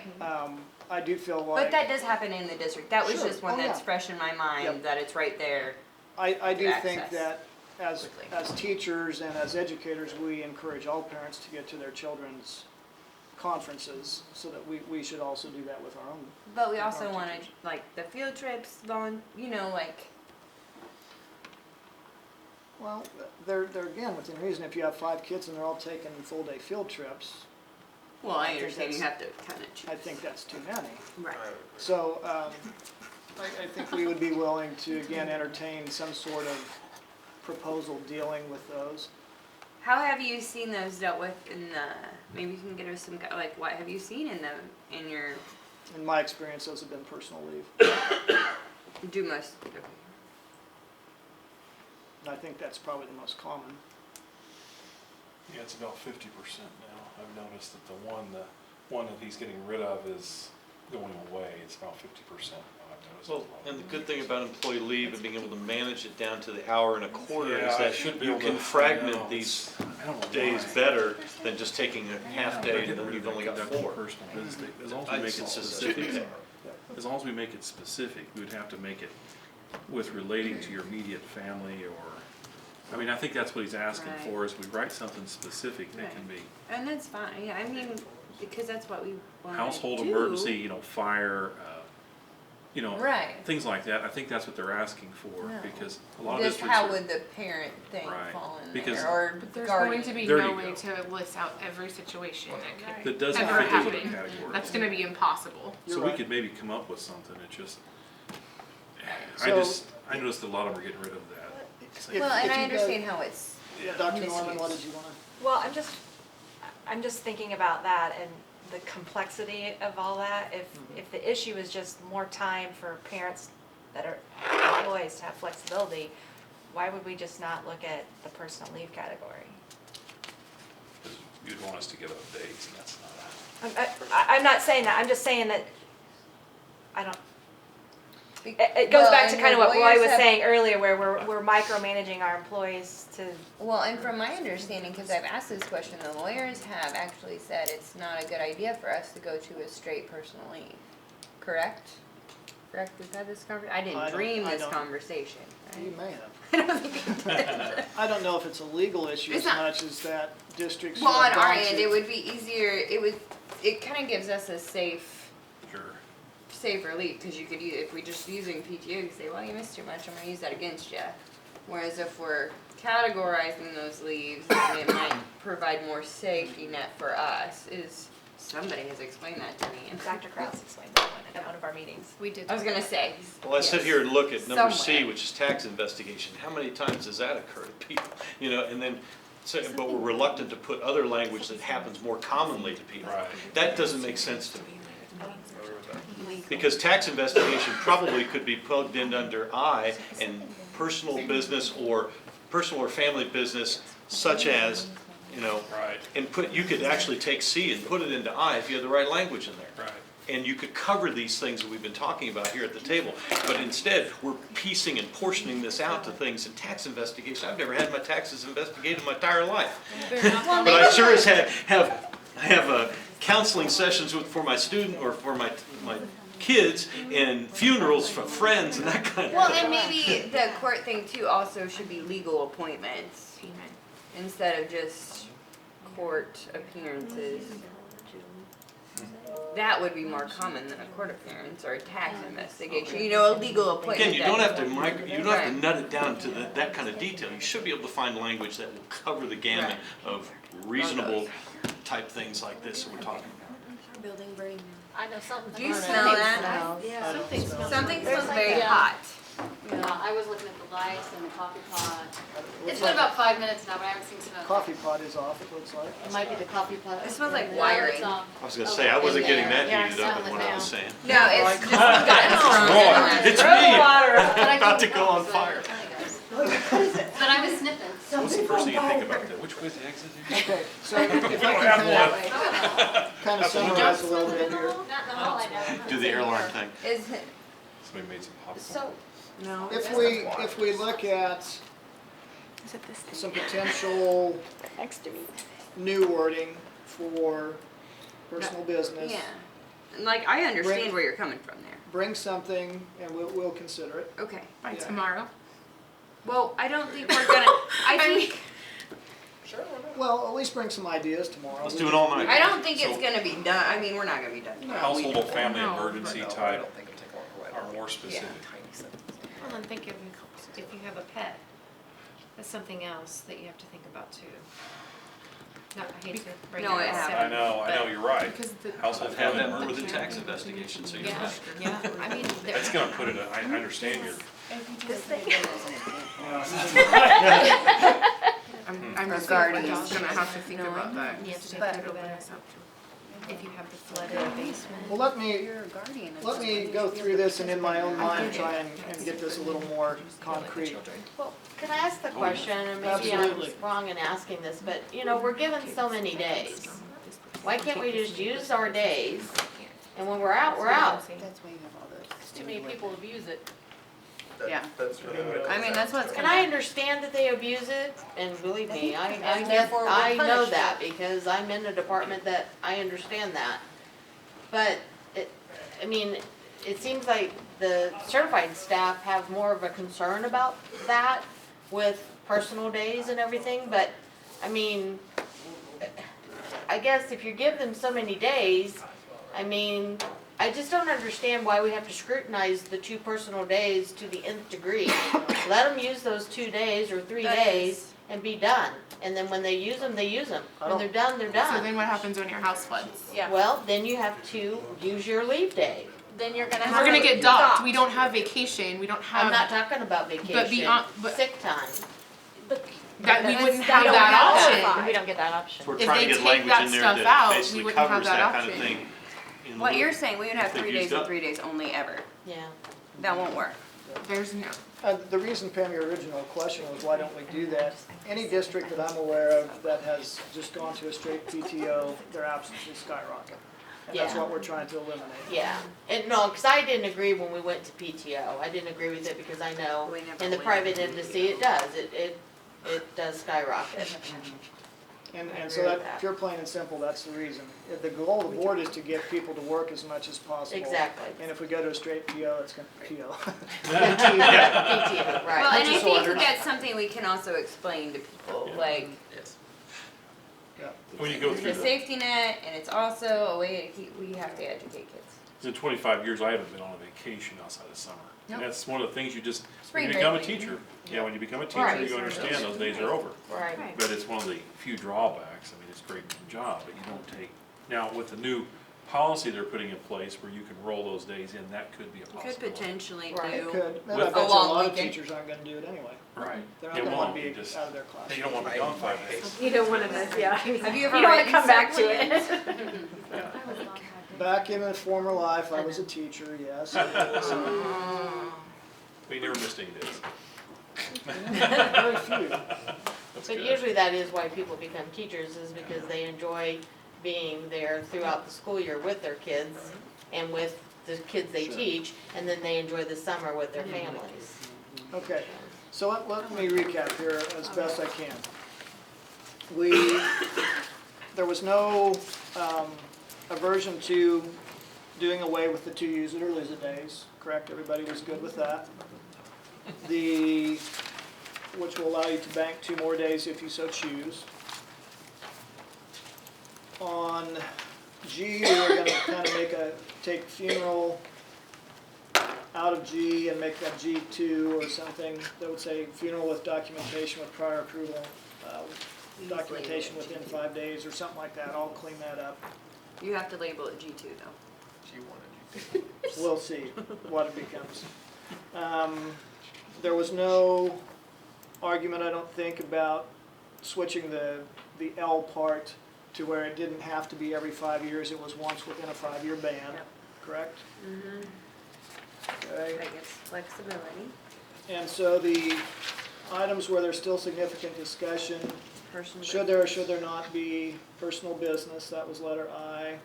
I do feel but like, that does happen in the district, that was Sure. just one Oh, that's yeah. fresh in my Yep. mind, that it's right there. I do think access that as, quickly. as teachers and as educators, we encourage all parents to get to their children's conferences, so that we should also do that with our own. But we with also our wanted, teachers. like, the field trips, like, Well, they're again, within reason, if you have 5 kids and they're all taking full-day field trips, well, I think understand you that's- have to kinda choose. I think that's too many. Right. So, I think we would be willing to, again, entertain some sort of proposal dealing with those. How have you seen those dealt with in the, maybe you can get us some, like, what have you seen in your, In my experience, those have been personal leave. do most, okay. And I think that's probably the most common. Yeah, it's about 50% now. I've noticed that the one that he's getting rid of is going away. It's about 50% now. I've noticed. Well, and the good thing about employee leave and being able to manage it down to the hour and a quarter Yeah, is I that should be you able can to- I fragment know, these I don't know days why. better than just taking a half They're day getting and then rid you've of only that got conducting 4. personal business day. As long as I we make think it it's specific, as long as we make it specific, we would have to make it with relating to your immediate family or, I mean, I think that's what he's asking Right. for, is we write something specific that can be And that's fine, yeah, I mean, because that's what we want to household do. emergency, fire, Right. things like that. I think that's what they're asking for, No. because a lot of Just districts how are. would the parent thing Right. fall in Because- there, or But there's guardian? going to be There no you way go. to list out every situation that could That doesn't ever fit into a happen. category. That's gonna be impossible. So You're we right. could maybe come up with something, it just, So- I noticed a lot of them are getting rid of that. If- Well, and if I you go- understand how it's, Yeah, Dr. Norman, what misuse. did you want to? Well, I'm just thinking about that and the complexity of all that. If the issue is just more time for parents that are employees to have flexibility, why would we just not look at the personal leave category? Because you'd want us to give up dates, and that's not. I'm not saying that, I'm just saying that, I don't, Be- it goes well, back to and kind of the what Roy lawyers was have- saying earlier, where we're micromanaging our employees to, Well, and from my understanding, because I've asked this question, the lawyers have actually said it's not a good idea for us to go to a straight personal leave. Correct? Correct, we've had this conversation, I I didn't don't- dream I this don't- conversation. You may have. I don't think we did. I don't know if it's a legal issue It's as not- much as that districts. Well, have on our gone end, to- it would be easier, it kind of gives us a safer leave, because you could use, if we're just using PTO, you could say, well, you missed too much, I'm gonna use that against you. Whereas if we're categorizing those leaves, then it might provide more safety net for us, somebody has explained that to me. and Dr. Kraus explained that at one of our meetings. We did. I was gonna say. Well, I sit yes. here and look at number C, Somewhere. which is tax investigation. How many times does that occur to people? And then, but we're reluctant to put other language that happens more commonly to people. Right. That doesn't make sense to me. Because tax investigation probably could be plugged in under I, and personal business or family business such as, Right. and you could actually take C and put it into I if you had the right language in there. Right. And you could cover these things that we've been talking about here at the table. But instead, we're piecing and portioning this out to things in tax investigation. I've never had my taxes investigated in my entire life. Well, But I maybe sure as we're- have counseling sessions for my student or for my kids and funerals for friends and that kind of Well, thing. and maybe the court thing too also should be legal appointments instead of just court appearances. That would be more common than a court appearance or a tax investigation, a legal appointment. Again, you don't have to that- you don't have to nut it down to that kind of detail. You should be able to find language that will cover the gamut of reasonable type things like this that we're talking about. Building brain. I know something. Do you smell that? Yeah, something smells. Something There's smells like very a- hot. I was looking at the lights and the coffee pot. Looks It's been like about 5 minutes now, but I haven't seen smoke. Coffee pot is off, it looks like. It might be the coffee pot. It smells like No, wiring. it's off. I was gonna say, I wasn't getting that Yeah, heated up it's in what I was now. saying. No, it's just gotten strong. It's Throw me! the water I'm up. But I about to can- go on fire. But I was sniffing. What's the first thing you think about that? Which way's the exit here? Okay, so if I can kind of summarize a little bit here. Not in the hall, I know. Do the air alarm thing. Is it? Somebody made some popcorn. So, No. If we look at Is it this? some potential Next to me. new wording for personal business, Yeah. And like, I understand Bring- where you're coming from there. bring something and we'll consider it. Okay. By Yeah. tomorrow? Well, I don't think we're gonna, I think, Sure, why not? Well, at least bring some ideas tomorrow. Let's do it all night. I don't think it's So- gonna be done, I mean, we're not gonna be done. Household or family No. emergency No, I type don't think it'll take long to write are all more that. specific. Tiny sentences. Well, I'm thinking if you have a pet, that's something else that you have to think about too. Not, I hate to break No, it it down, happened. I know, you're right. Because the. Household, Have family, them with a emergency. tax investigation, so you're Yeah, not. yeah, I mean, That's gonna put it, I understand your, I'm just Regarding- gonna have to think No, about that. you have to But- think about it. If you have the flood in the basement. Well, let me You're a guardian. of Let me somebody. go through this and in my own mind try and get this a little more concrete. Well, can I ask the question, and maybe I'm Absolutely. wrong in asking this, but, you know, we're given so many days. Why can't we just use our days, and when we're out, we're out? That's why you have all those. Too many people abuse it. Yeah. That's really what it I comes mean, down that's to. what's And I understand that they abuse it, and believe me, And therefore we I know punish that, them. because I'm in a department that I understand that. But I mean, it seems like the certified staff have more of a concern about that with personal days and everything, but, I mean, I guess if you give them so many days, I mean, I just don't understand why we have to scrutinize the 2 personal days to the nth degree. Let them use those 2 days or 3 That days is- and be done. And then when they use them, they use them. When they're done, they're So done. then what happens when your house floods? Yeah. Well, then you have to use your leave day. Then you're gonna have. We're gonna to get docked, we don't have vacation, we don't I'm not have, talking about vacation, beyond- but- sick time. But that we that's- wouldn't we have don't that have option. We don't get that option. So we're If trying they to get take language that in there stuff that out, we basically wouldn't have covers that that kind of option. thing. in What lieu. you're saying, we would have They've 3 used days and up. 3 days only ever. Yeah. That won't work. There's no, The reason, Pam, your original question was why don't we do that? Any district that I'm aware of that has just gone to a straight PTO, their absences skyrocket. And that's Yeah. what we're trying to eliminate. Yeah, and no, because I didn't agree when we went to PTO. I didn't agree with it because I know We never in the went private to industry, it does. It does skyrocket. And I so agree with that, that. pure plain and simple, that's the reason. The goal of the board is to get people to work as much as possible. Exactly. And if we go to a straight PO, it's gonna, PO. PTO, right. Well, and I think Disorders. that's something we can also explain to people, like, Yes. when you go it's through a safety net, and it's also a way to keep, we have to educate kids. in 25 years, I haven't been on a vacation outside of summer. And Nope. that's one of the things when Spring you become a break. teacher, when you become a teacher, Right. you understand those days are over. Right. But it's one of the few drawbacks, I mean, it's a great job, but you don't take, now with the new policy they're putting in place where you can roll those days in, that could be a Could possibility. potentially Right. It do. could, and I With bet a you a long lot of weekend. teachers aren't gonna do it anyway. Right. They're not It gonna wanna won't, be you just, out of their class. you don't wanna be gone 5 days. You don't wanna miss, yeah. Have you You ever don't wanna written come back to something? it. Back in a former life, I was a teacher, yes. We never missed any days. Very few. That's But good. usually that is why people become teachers, is because they enjoy being there throughout the school year with their kids and with the kids they teach, and then they enjoy the summer with their families. Okay, so let me recap here as best I can. There was no aversion to doing away with the 2 use it or lose it days, correct? Everybody was good with that. Which will allow you to bank 2 more days if you so choose. On G, we were gonna kind of take funeral out of G and make that G2 or something that would say funeral with documentation with prior approval, documentation within 5 days or something like that. I'll clean that up. You have to label it G2 though. G1 and G2. We'll see what it becomes. There was no argument, I don't think, about switching the L part to where it didn't have to be every 5 years, it was once within a 5-year band, Yep. correct? Mm-hmm. Okay. I guess flexibility. And so the items where there's still significant discussion, Personal. should there or should there not be personal business, that was letter I.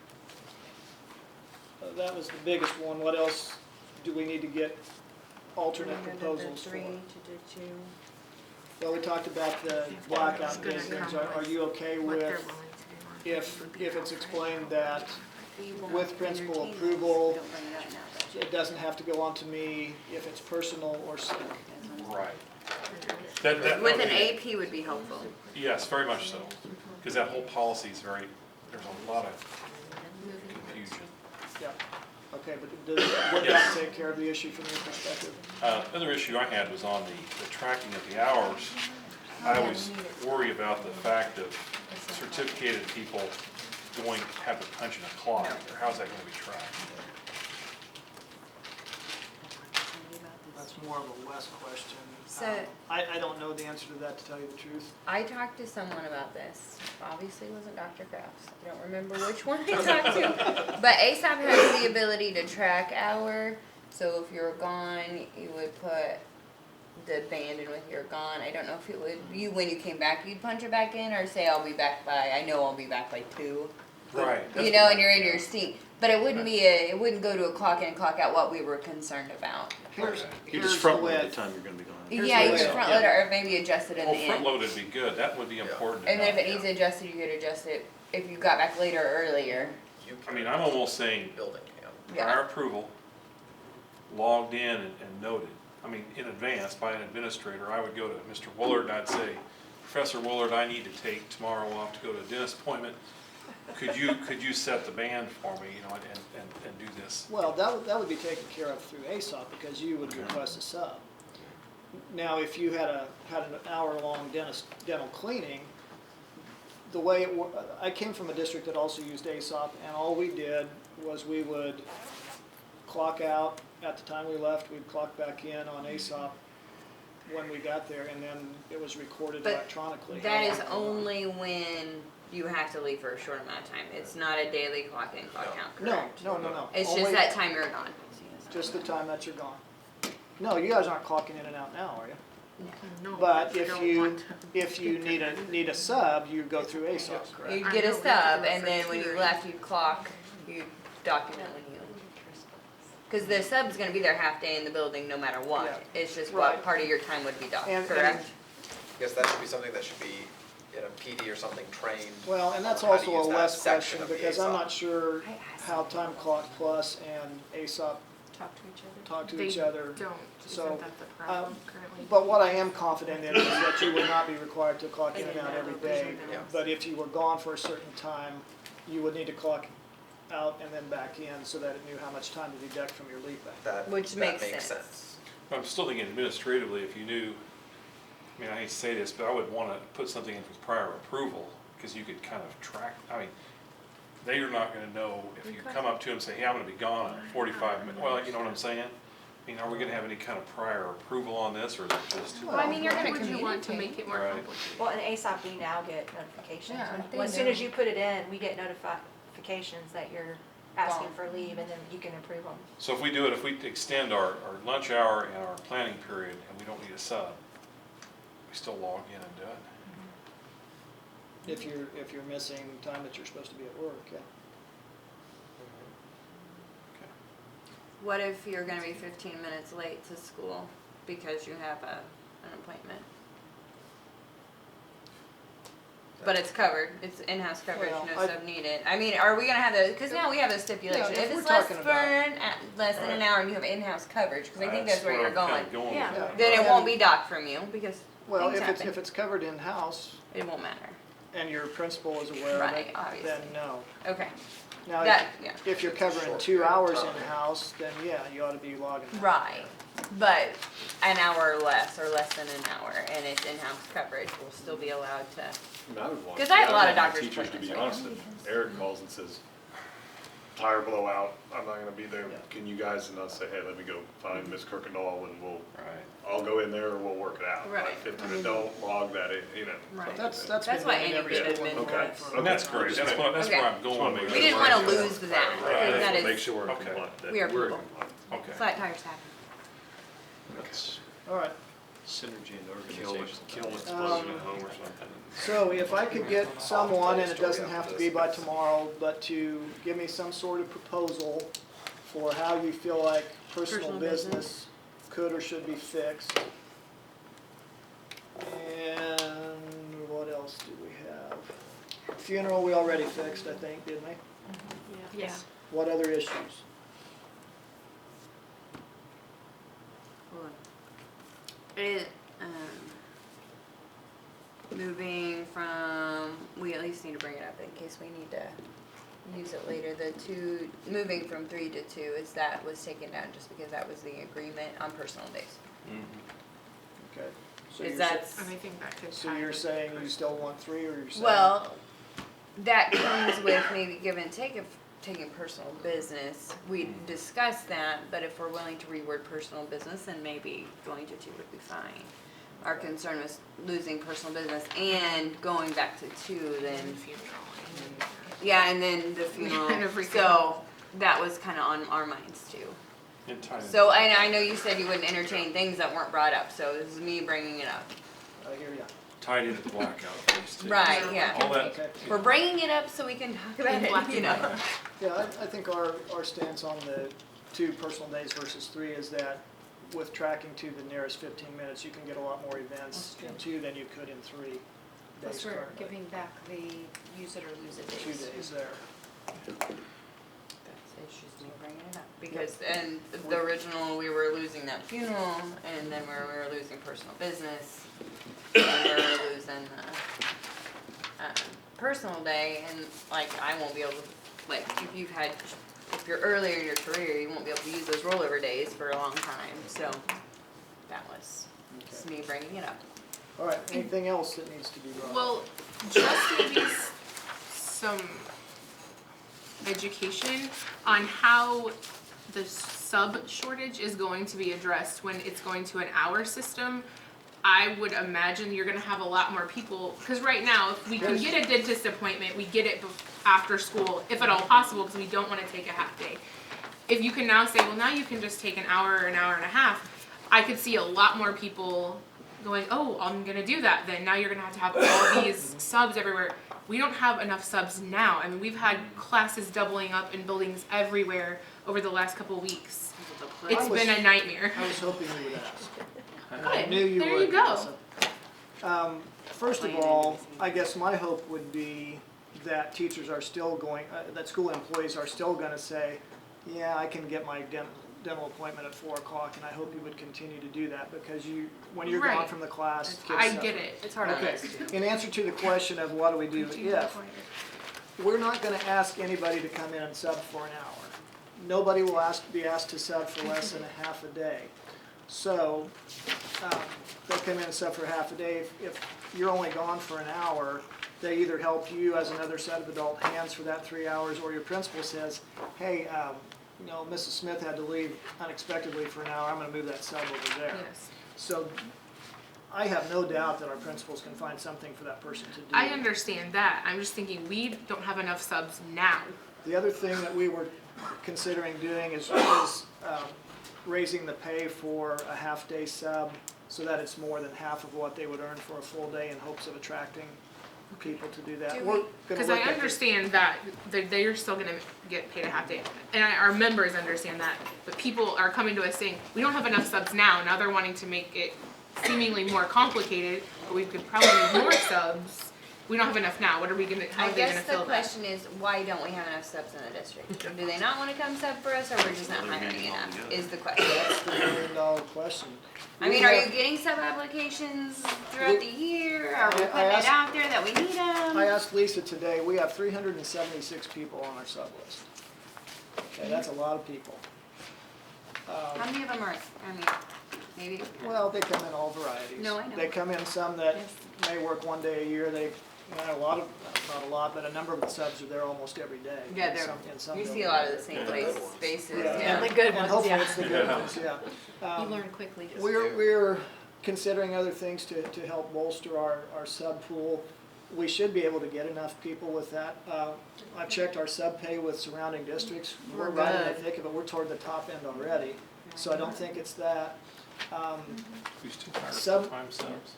That was the biggest one. What else do we need to get alternate We're gonna do proposals for. 3 to do 2. Well, we talked about the blackout days, things. Are you okay with if it's explained that with principal approval, Don't bring it up now, but it doesn't have to go on to me if it's personal or sick? Right. That with would an be- AP would be helpful. Yes, very much so, because that whole policy is very, there's a lot of confusion. Yeah. Okay, but would that Yes. take care of the issue from your perspective? Another issue I had was on the tracking of the hours. I always worry about the fact of certificated people going to have to punch in a clock, or how's that gonna be tracked? That's more of a Wes question. So- I don't know the answer to that, to tell you the truth. I talked to someone about this. Obviously, it wasn't Dr. Krause. I don't remember which one I talked to. But ASAP has the ability to track hour. So if you're gone, you would put the band in with you're gone. I don't know if it would, when you came back, you'd punch it back in, or say I'll be back by, I know I'll be back by 2. Right. You know, and you're in your seat. But it wouldn't be it wouldn't go to a clock in, clock out, what we were concerned about. Here's You here's just front load with- the time you're gonna be gone. Here's Yeah, the you way- could front load it or maybe adjust it in Well, the front end. loaded would be good, that would be important to And then if know. it needs adjusted, you could adjust it if you got back later or earlier. You I mean, I'm almost saying building camp. prior approval, logged in and noted. I mean, in advance by an administrator, I would go to Mr. Woolard and I'd say, Professor Woolard, I need to take tomorrow off to go to a dentist appointment. Could you set the band for me, you know, and do this? Well, that would be taken care of through ASOP because you would request a sub. Now, if you had an hour-long dental cleaning, the way I came from a district that also used ASOP, and all we did was we would clock out at the time we left, we'd clock back in on ASOP when we got there, and then it was recorded But electronically. that is only when you have to leave for a short amount of time. It's not a daily clock in, clock out, No, correct? no. It's just Only that time you're gone. Just the time that you're gone. No, you guys aren't clocking in and out now, are you? No, But we if don't you, want to if you need a sub, you go through ASOP, correct? You'd I get a know, we sub, have to do it and for then when you tutoring. left, you'd clock, you'd document when you. Because the sub's gonna be there half day in the building no matter what. Yeah. It's just Right. what part of your time would be docked, And- correct? I guess that should be something that should be in a PD or something trained. Well, and that's on how to also a use that less section question, of the because I'm ASOP. not sure I asked how them. Time Clock Plus and ASOP Talk to each other. talk to They each other. don't, So, isn't that the problem currently? But what I am confident in is that you would not be required to clock in and out every day. Yeah. But if you were gone for a certain time, you would need to clock out and then back in so that it knew how much time to deduct from your leave bank. Which That makes makes sense. sense. But I'm still thinking administratively, if you knew, I mean, I hate to say this, but I would want to put something in with prior approval, because you could kind of track, I mean, they are not going to know if you come up to them and say, hey, I'm going to be gone in 45 minutes, well, you know what I'm saying? I mean, are we going to have any kind of prior approval on this, or is it just? Well, I mean, you're gonna Would you want to communicate. make it more Right. complicated? Well, in ASOP, we now get notifications. Yeah, When- they As soon know. as you put it in, we get notifications that you're asking for leave, and then you can approve them. So if we do it, if we extend our lunch hour and our planning period, and we don't need a sub, we still log in and do it? If you're missing time that you're supposed to be at work, yeah. Okay. What if you're gonna be 15 minutes late to school because you have an appointment? But it's covered, it's in-house coverage, Well, no I- sub needed. I mean, are we gonna have the, cause now we have a stipulation, Yeah, if if we're it's less talking for about- less than an hour and you have in-house coverage, cause I think that's where what you're I'm going. kinda going with Yeah. that. Then it Right. won't be docked from you, because Well, things happen. if it's covered in-house It won't matter. and your principal is aware of Right, it, obviously. then no. Okay, Now, that, yeah. if you're covering Short 2 period of hours time. in-house, then yeah, you ought to be logging that. Right, but an hour or less than an hour, and it's in-house coverage, we'll still be allowed to. I mean, I would want. 'Cause I have a lot of my doctor's teachers, to be appointments, honest, if Eric calls and says, tire blowout, I'm not gonna be there, Yeah. can you guys, and I'll say, hey, let me go find Miss Kirkendall and Right. I'll go in there and we'll work it out. Right. Like, if they don't log that, you know. Right. That's That's been why done in any every bid school in admin Florida Okay. for- And that's great, that's where I'm Okay. going Just with wanna make it. sure. We didn't wanna lose that, Right. because that Make is, sure we're Okay. compliant, that We are we're people. compliant. Okay. flat tires happen. That's All right, synergy in Kill organization. it explosion at home or something. so if I could get someone, and it doesn't have to be by tomorrow, but to give me some sort of proposal for how you feel like personal Personal business could or should be fixed. And what else do we have? Funeral, we already fixed, I think, didn't we? Yes. What other issues? It, moving from, we at least need to bring it up in case we need to use it later, moving from 3 to 2, that was taken down just because that was the agreement on personal days. Okay. So Is you're that, sa- And I think that could. So tie you're with saying you first. still want 3, or you're saying? well, that comes with maybe give and take of taking personal business. We discussed that, but if we're willing to reword personal business, then maybe going to 2 would be fine. Our concern was losing personal business and going back to 2 then. And funeral. Yeah, and then the funeral, And everything. so that was kinda on our minds too. And tie it So, in. and I know you said you wouldn't entertain things that weren't brought up, so this is me bringing it up. I hear ya. Tied into the blackout piece too. Right, yeah. All that. Okay. We're bringing it up so we can talk about In black it, you and know. white. Yeah, I think our stance on the 2 personal days versus 3 is that with tracking to the nearest 15 minutes, you can get a lot more events in 2 than you could in 3 days Plus we're currently. giving back the use it or lose it 2 days. days there. It's just me bringing it up. Because, and the original, we were losing that funeral, and then we were losing personal business, and we were losing the, personal day, and like, I won't be able to, like, if you're earlier in your career, you won't be able to use those rollover days for a long time, so that was just me bringing it up. All right, anything else that needs to be brought up? Well, just maybe some education on how the sub shortage is going to be addressed when it's going to an hour system. I would imagine you're gonna have a lot more people, because right now, if we can get a dentist appointment, we get it after school, if at all possible, because we don't wanna take a half day. If you can now say, well, now you can just take an hour or an hour and a half, I could see a lot more people going, oh, I'm gonna do that then. Now you're gonna have all these subs everywhere. We don't have enough subs now. I mean, we've had classes doubling up in buildings everywhere over the last couple weeks. It's been a nightmare. I was hoping you would ask. And I Good. knew you would. There you go. Melissa. First of all, I guess my hope would be that teachers are still going, that school employees are still gonna say, yeah, I can get my dental appointment at 4 o'clock, and I hope you would continue to do that, because when you're gone Right. from the class, kids I suffer. get it. It's hard on Okay, us too. in answer to the question of what do we do if, we're not gonna ask anybody to come in and sub for an hour. Nobody will be asked to sub for less than a half a day. So, they'll come in and sub for half a day. If you're only gone for an hour, they either help you as another set of adult hands for that 3 hours, or your principal says, hey, you know, Mrs. Smith had to leave unexpectedly for an hour, I'm gonna move that sub over there. Yes. So, I have no doubt that our principals can find something for that person to do. I understand that. I'm just thinking we don't have enough subs now. The other thing that we were considering doing is raising the pay for a half-day sub so that it's more than half of what they would earn for a full day, in hopes of attracting people to do that. Do We're we- gonna Because look I at the- understand that they're still gonna get paid a half day. And our members understand that. But people are coming to us saying, we don't have enough subs now. Now they're wanting to make it seemingly more complicated, but we could probably use more subs. We don't have enough now. What are we gonna, how I are they gonna guess the fill that? question is, why don't we have enough subs in the district? Do they not wanna come sub for us, or we're just not Well, they're hiring getting enough, altogether. is the question. That's the million-dollar question. I mean, are you getting sub applications throughout the year? Are we I putting it asked- out there that we need them? I asked Lisa today, we have 376 people on our sub list. Okay, that's a lot of people. How many of them are, I mean, maybe, Well, they come in all varieties. No, I know. They come in some that Yes. may work 1 day a year, a lot of, not a lot, but a number of the subs are there almost every day. yeah, in some you see buildings. a lot of the same spaces, Yeah. yeah. The good And ones, hopefully yeah. it's the good Yeah. ones, yeah. You learn quickly. We're considering other things to help bolster our sub pool. We should be able to get enough people with that. I've checked our sub pay with surrounding districts. We're right in the good. thick of it. We're toward the top end already. So I don't think it's that. Who's too tired Sub- of full-time subs?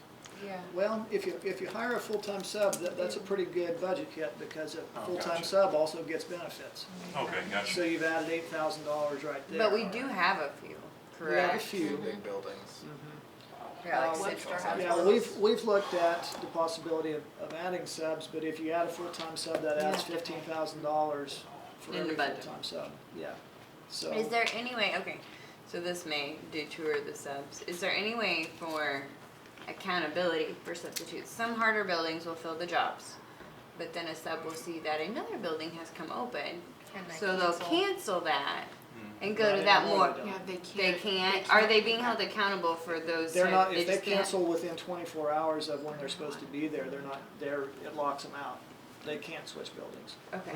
Yeah. Well, if you hire a full-time sub, that's a pretty good budget hit, because a Oh, full-time gotcha. sub also gets benefits. Okay, So gotcha. you've added $8,000 right there. But we do have a few. We have a correct? few. Big buildings. Yeah, Um, like Citrus has Yeah, one. we've looked at the possibility of adding subs, but if you add a full-time sub, that adds $15,000 for In the every budget. full-time sub, yeah. So, Is there any way, okay, so this may detour the subs, is there any way for accountability for substitutes? Some harder buildings will fill the jobs, but then a sub will see that another building has come open, And they so they'll cancel. cancel that and go Not to that anymore, more. they don't. Yeah, they They can't. can't, are they being held accountable for those? they're not, they if they just can't? cancel within 24 hours of when they're supposed to be there, they're not, it locks them out. They can't switch buildings. Okay,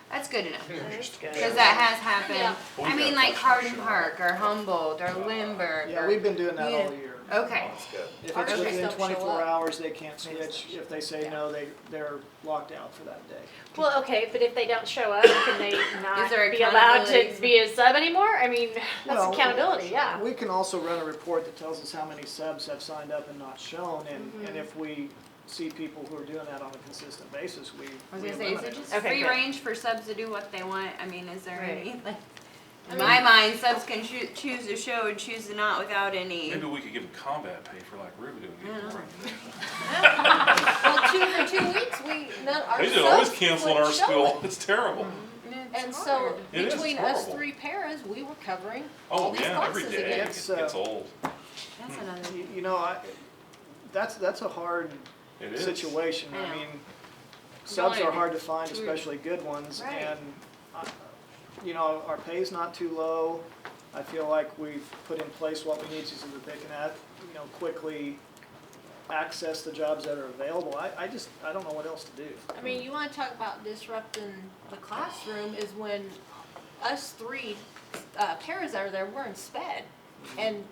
that's good enough. Interesting. Cause that has happened, Yeah. Well, I we mean got like Hardin Park or Humboldt or Lindbergh. Yeah, or- we've been doing that Yeah. all year. Okay, That's good. If Ours it's just within don't show 24 up. hours, they can't switch. If they say no, they're locked out for that day. Well, okay, but if they don't show up, can they not Is there be allowed to accountability? be a sub anymore? I mean, that's Well, accountability, yeah. We can also run a report that tells us how many subs have signed up and not shown, Mm-hmm. and if we see people who are doing that on a consistent basis, we I was we gonna say, is eliminate it them. just Okay, free good. range for subs to do what they want? I mean, is there Right. any, like, I in mean- my mind, subs can choose to show and choose to not without any. Maybe we could give them combat pay for like Ruby doing. Well, for 2 weeks, our They did always subs cancel in quit our showing. school. It's terrible. It's And hard. so It is, between it's us horrible. 3 paras, we were covering all Oh, these yeah, every classes day. again. It's, It gets old. That's another. You know, that's a hard It is. situation. I know. I mean, subs only are hard to find, two- especially good ones, Right. and, you know, our pay's not too low. I feel like we've put in place what we need to so that they can, quickly access the jobs that are available. I don't know what else to do. I mean, you wanna talk about disrupting the classroom is when us 3 paras are there, we're in sped. And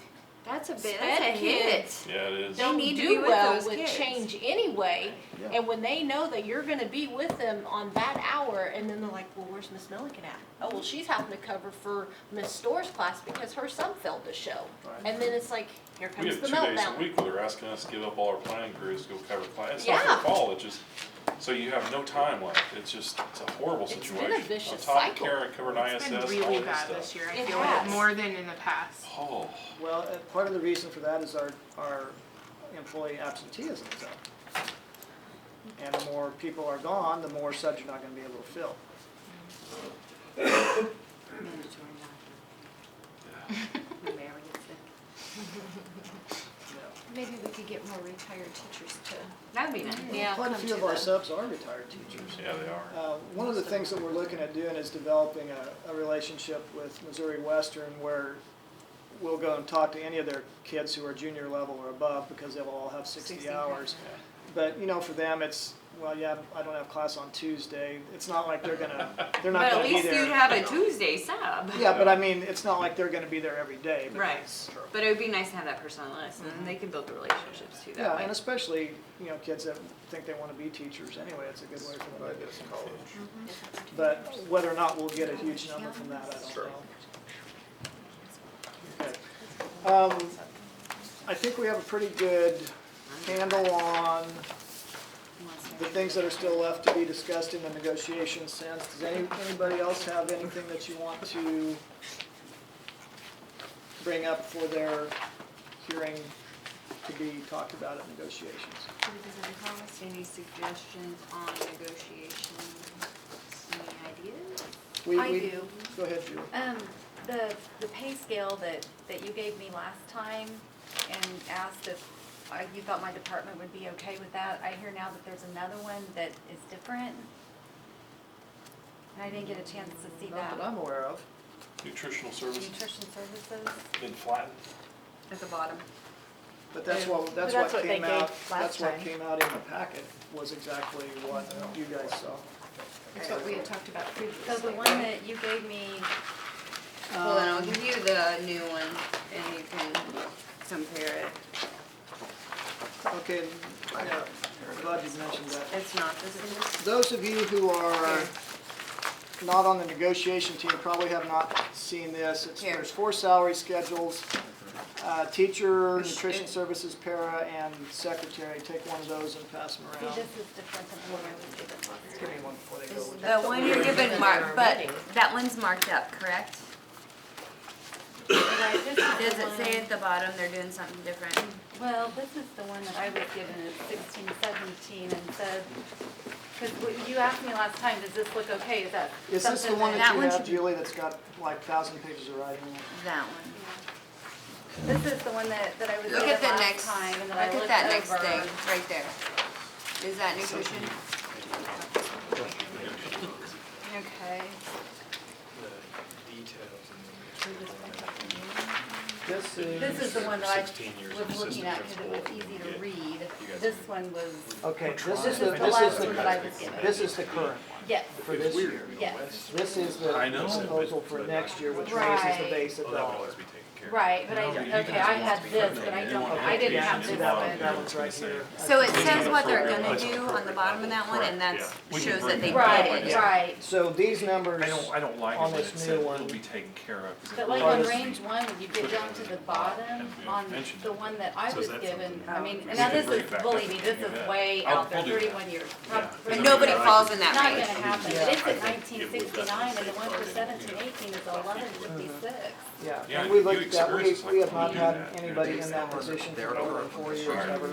That's a bit, Sped that's a hit. kids Yeah, it is. don't need to be do with well those with kids. change anyway. Yeah. And when they know that you're gonna be with them on that hour, and then they're like, well, where's Miss Milliken at? Oh, well, she's having to cover for Miss Store's class because her son failed to show. Right. And then it's like, here We comes have the 2 days a meltdown. week where they're asking us to give up all our planning crews to go cover class. It's not Yeah. their fault, it's just, so you have no time left. It's a horrible It's been a situation. vicious On top of cycle. Karen covering It's ISS, been all really this bad stuff. this year, I It feel like, has. more than in the past. Oh, Well, part of the reason for that is our employee absenteeism's up. And the more people are gone, the more subs you're not gonna be able to fill. Mandatory not. Nobody ever gets sick. Maybe we could get more retired teachers to. That'd be nice. Yeah, Quite a come few to of our the- subs are retired teachers. yeah, they are. One of the things that we're looking at doing is developing a relationship with Missouri Western where we'll go and talk to any of their kids who are junior level or above because they'll all have 60 hours. But, you know, for them, it's, well, yeah, I don't have class on Tuesday. It's not like they're not But gonna at be least there. you'd have a Tuesday sub. Yeah, but I mean, it's not like they're gonna be there every day. Right, because- but it would be nice to have that person on the list, and then they can build the relationships too that Yeah, way. and especially, you know, kids that think they wanna be teachers anyway, it's a good way for them to get some college. But whether or not we'll get a huge number from that, I don't Sure. know. Okay. I think we have a pretty good handle on the things that are still left to be discussed in the negotiation sense. Does anybody else have anything that you want to bring up for their hearing to be talked about at negotiations? Any suggestions on negotiations? Any ideas? I do. Go ahead, Julie. The pay scale that you gave me last time and asked if you thought my department would be okay with that. I hear now that there's another one that is different. And I didn't get a chance to see Not that that. I'm aware of. Nutritional services Nutrition services been flattened. at the bottom. But that's what that's what they came out, gave last that's what time. came out in the packet, was exactly what you guys saw. That's what we had talked about previously. So the one that you gave me, Well, then I'll give you the new one, and you can compare it. Okay, yeah, I'm glad you mentioned that. It's not this one. Those of you who are not on the negotiation team probably have not seen this. Here. There's 4 salary schedules, teacher, nutrition services, para, and secretary. Take one of those and pass them see, around. this is different than the one I was given last Give time. me one before they go. The one you're given marked, but that one's marked up, correct? Right, this is the Does it one- say at the bottom they're doing something different? Well, this is the one that I was given at 1617 and said, because you asked me last time, does this look okay? Is that Is this the something one that that you one have, should- Julie, that's got like 1,000 pages of writing in it? That one. This is the one that I was Look given at the last next, time and look that I at looked that next over. thing, right there. Is that nutrition? Okay. This is the one that I 16 years was of looking at assistant because it was principal, easy you to get- read. you guys This one was, Okay, this this is is the, the this last is one that I was the, given. this is the current one Yes, for this year. yes. This is the I know. proposal for next year, which raises the Right. base a Well, that would dollar. always be taken care of. Right, but No, I, you okay, guys I want had to be this, putting but I it in. don't, Okay, I didn't yeah, have see this that one. one, that one's right here. So it says what they're gonna do on the bottom of that one, and that We can shows bring that they that did up. it. Right, right. So these numbers, I don't like On it when this it new said it'll one- be taken care of. 'cause it But really like on needs to range be one, when you get down to the bottom, and on mentioned the it. one that I So was is that given, something- I mean, We and now can this bring is, it back believe up me, if this you is bet. way I'll- out there, we'll do that. 31 years. Yeah. And nobody falls in that Not range. gonna happen, Yeah. but it's I at think it would 1969, and the one for definitely 1718 is 1156. yeah, Yeah, and we you looked at, experienced we have like not we had do that. anybody in that position for more than 4 years ever.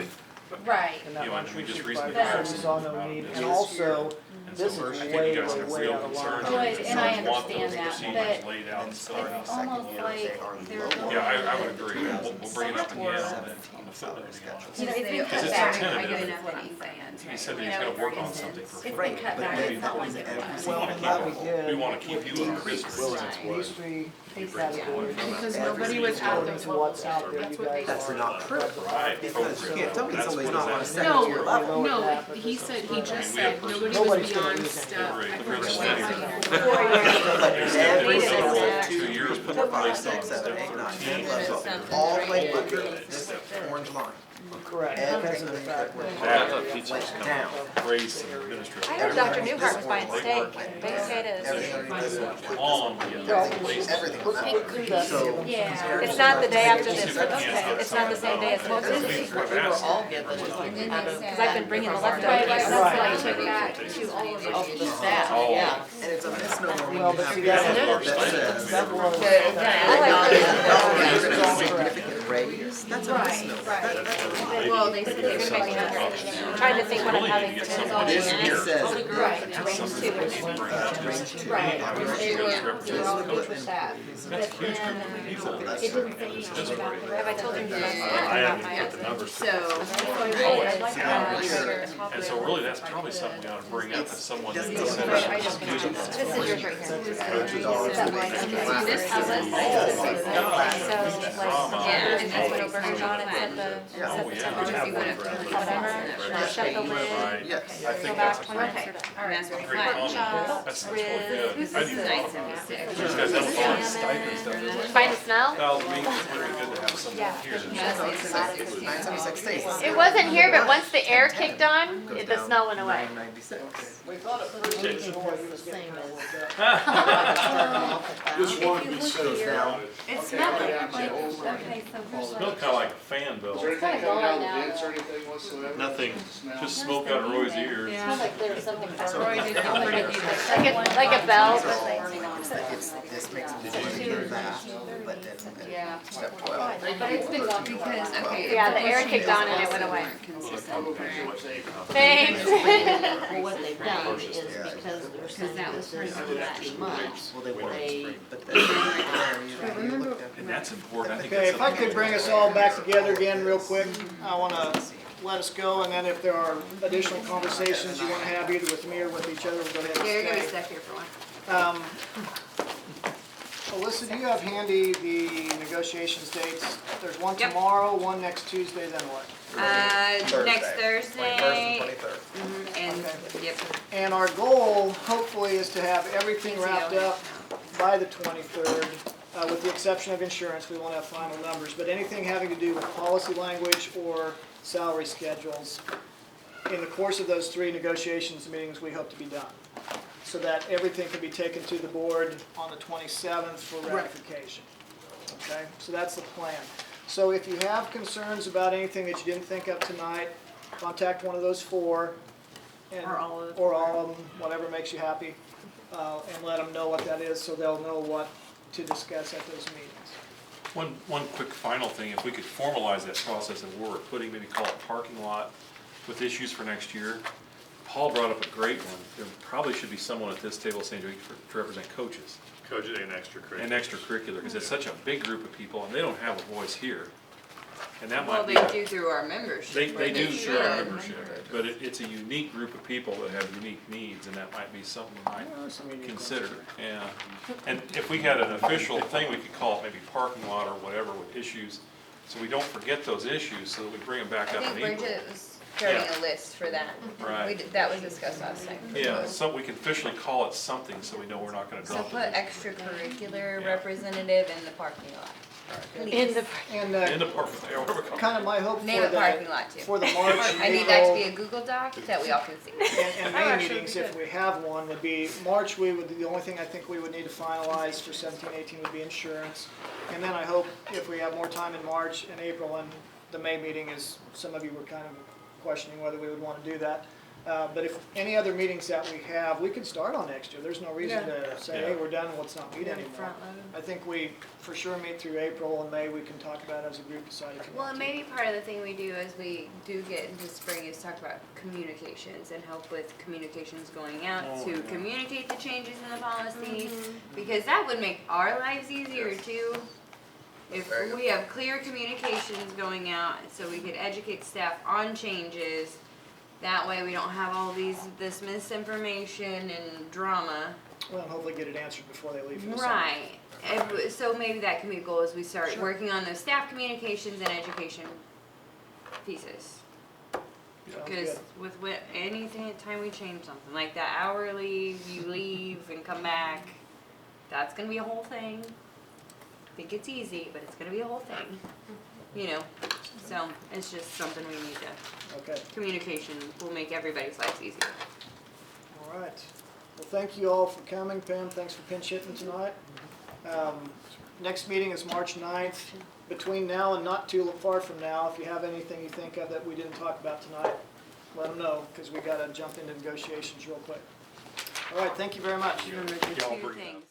Right. And that You know, one and we just supervisor, recently But- so we discussed saw about no it need, this and year. also, And this so is I think way, you guys way, have way real out of line. concerns. Oh, and I Some want understand those that, procedures but laid out and it's started. almost like they're going. Yeah, I would agree. We'll bring it up again on the footnote again. You know, it's been Because cut it's back, tentative. I guess is what I'm saying. He said that You he's know, gonna work on something for. It's been cut back, it's not like it was. Well, and that we did. We wanna keep you in our with business. These three categories. Because nobody was at According those to what's levels. out there, you That's what they guys said. are. not critical. Right. Because you can't tell me That's somebody's what not on a it's at. second tier level. lowered No, that, but he this said, is- he just we have said, nobody Nobody's was gonna beyond lose step. Right, I the forget first what it thing. was. Every They single said 2 years before 5, 6, 7, 8, 9, 10, 11, all the way under this orange line. Correct, because of the fact That that. Went down. race and administrative. I heard Dr. Newhart was buying steak, baked potatoes. Everything underneath this one. Long, Everything was Let's look through that. So- Yeah. It's not the day after this, Okay. it's not the same day as Well, this. this is what we were all given out of. Because I've been bringing the Right, leftovers. right, that's Right. why I took back to all of Of the it. staff, Oh. yeah. And it's a misnomer when Well, you but have see, that that's- says, That was. oh, you're gonna That's have a correct. significant raise, that's a Right, misnomer. right. Well, they said they were making I'm trying to think what I'm having for dinner. This here says, Right. range 2. Right, they were all good with that, but then, it didn't say anything about the. Have I told him to I haven't put the numbers. So, I'd like to have And so really, that's probably something we ought to bring up as someone that Just- said. Right, I just- This is yours right here. this has So, like, Yeah. burgers and little burgers on it, set the, Oh, set the yeah. temperature, whatever, shut the lid, Yes. I go think back that's 20 minutes, you're done. All right. raspberry Great pi. comment. Chops, That's ribs, good. this I is didn't nice thought and about sick. that. These guys have a fun stipend stuff. Find the smell? Well, I mean, it's really good to have someone Yeah. here. It's 976 days. It wasn't here, but once the air kicked on, the smell went away. 996. We thought it pretty Same reasonable, he was getting as- kind of worked up. This one can sit Goes down. It smelled like, okay, so here's Smelled what. kind of like a fan belt. It's kind of going now. Nothing. Just smoke out of Roy's ears. It smells like there was something burning. Roy did feel pretty good. Like a bell. It's, this makes me think that, but then Yeah. step 12. But it's been gone. Because, okay. Yeah, the air kicked on and it went away. Consistent. Thanks. Well, what they've done is Yeah. because they're saying this is too much, Well, they were, they, but then, you look at And that's important. I think Okay, that's if I something could bring us all back together again real quick, I want to let us go, and then if there are additional conversations you want to have either with me or with each other, we'll go ahead and Yeah, you're gonna be stay. stuck here for one. Alyssa, do you have handy the negotiations dates? There's one Yep. tomorrow, one next Tuesday, then what? Next 21st Thursday, and 23rd. and, yep. And our goal, hopefully, is to have everything wrapped up by the 23rd, with the exception of insurance, we won't have final numbers, but anything having to do with policy language or salary schedules, in the course of those 3 negotiations meetings, we hope to be done, so that everything can be taken to the board on the 27th for ratification. Okay, so that's the plan. So if you have concerns about anything that you didn't think of tonight, contact one of those 4. and- Or all of them. Or all of them, whatever makes you happy, and let them know what that is, so they'll know what to discuss at those meetings. One quick final thing, if we could formalize that process and where we're putting, maybe call it parking lot with issues for next year. Paul brought up a great one. There probably should be someone at this table saying to represent coaches Coaches and extracurricular. and extracurricular, because it's such a big group of people and they don't have a voice here. And that Well, might be. they do through our membership. They but do should. through our membership, but it's a unique group of people that have unique needs, and that might be something we might consider, yeah. And if we had an official thing, we could call it maybe parking lot or whatever with issues, so we don't forget those issues, so that we bring them back I up think in April. Bridget was starting Yeah. a list for that. Right. That was discussed last time. Yeah, so we can officially call it something, so we know we're not gonna So drop put it. extracurricular Yeah. representative in the parking lot. And, In the park, yeah, whatever. kind of my hope Name a for parking lot too. for the March, I need that to be April, a Google Doc that we all can see. and May meetings, if we have one, would be, March, the only thing I think we would need to finalize for 17-18 would be insurance. And then I hope if we have more time in March and April, and the May meeting is, some of you were kind of questioning whether we would want to do that. But if any other meetings that we have, we could start on next year. There's no reason to say, hey, we're done, let's not meet anymore. Front load. I think we for sure meet through April, and May we can talk about it as a group, decide if we Well, want and to. maybe part of the thing we do as we do get into spring is talk about communications and help with communications going out to communicate the changes in the policy. Because that would make our lives easier too. If Very good. we have clear communications going out, so we could educate staff on changes. That way we don't have all this misinformation and drama. Well, and hopefully get it answered before they leave for the summer. Right. So maybe that can be a goal as we start Sure. working on those staff communications and education pieces. Sounds Because good. with anything, time we change something, like that hourly, you leave and come back, that's gonna be a whole thing. I think it's easy, but it's gonna be a whole thing, you know, so it's just something we need to, Okay, communication will make everybody's lives easier. all right. Well, thank you all for coming. Pam, thanks for pinch hitting tonight. Next meeting is March 9th. Between now and not too far from now, if you have anything you think of that we didn't talk about tonight, let them know, because we gotta jump into negotiations real quick. All right, thank you very much. Remember the Y'all two bring it up. things.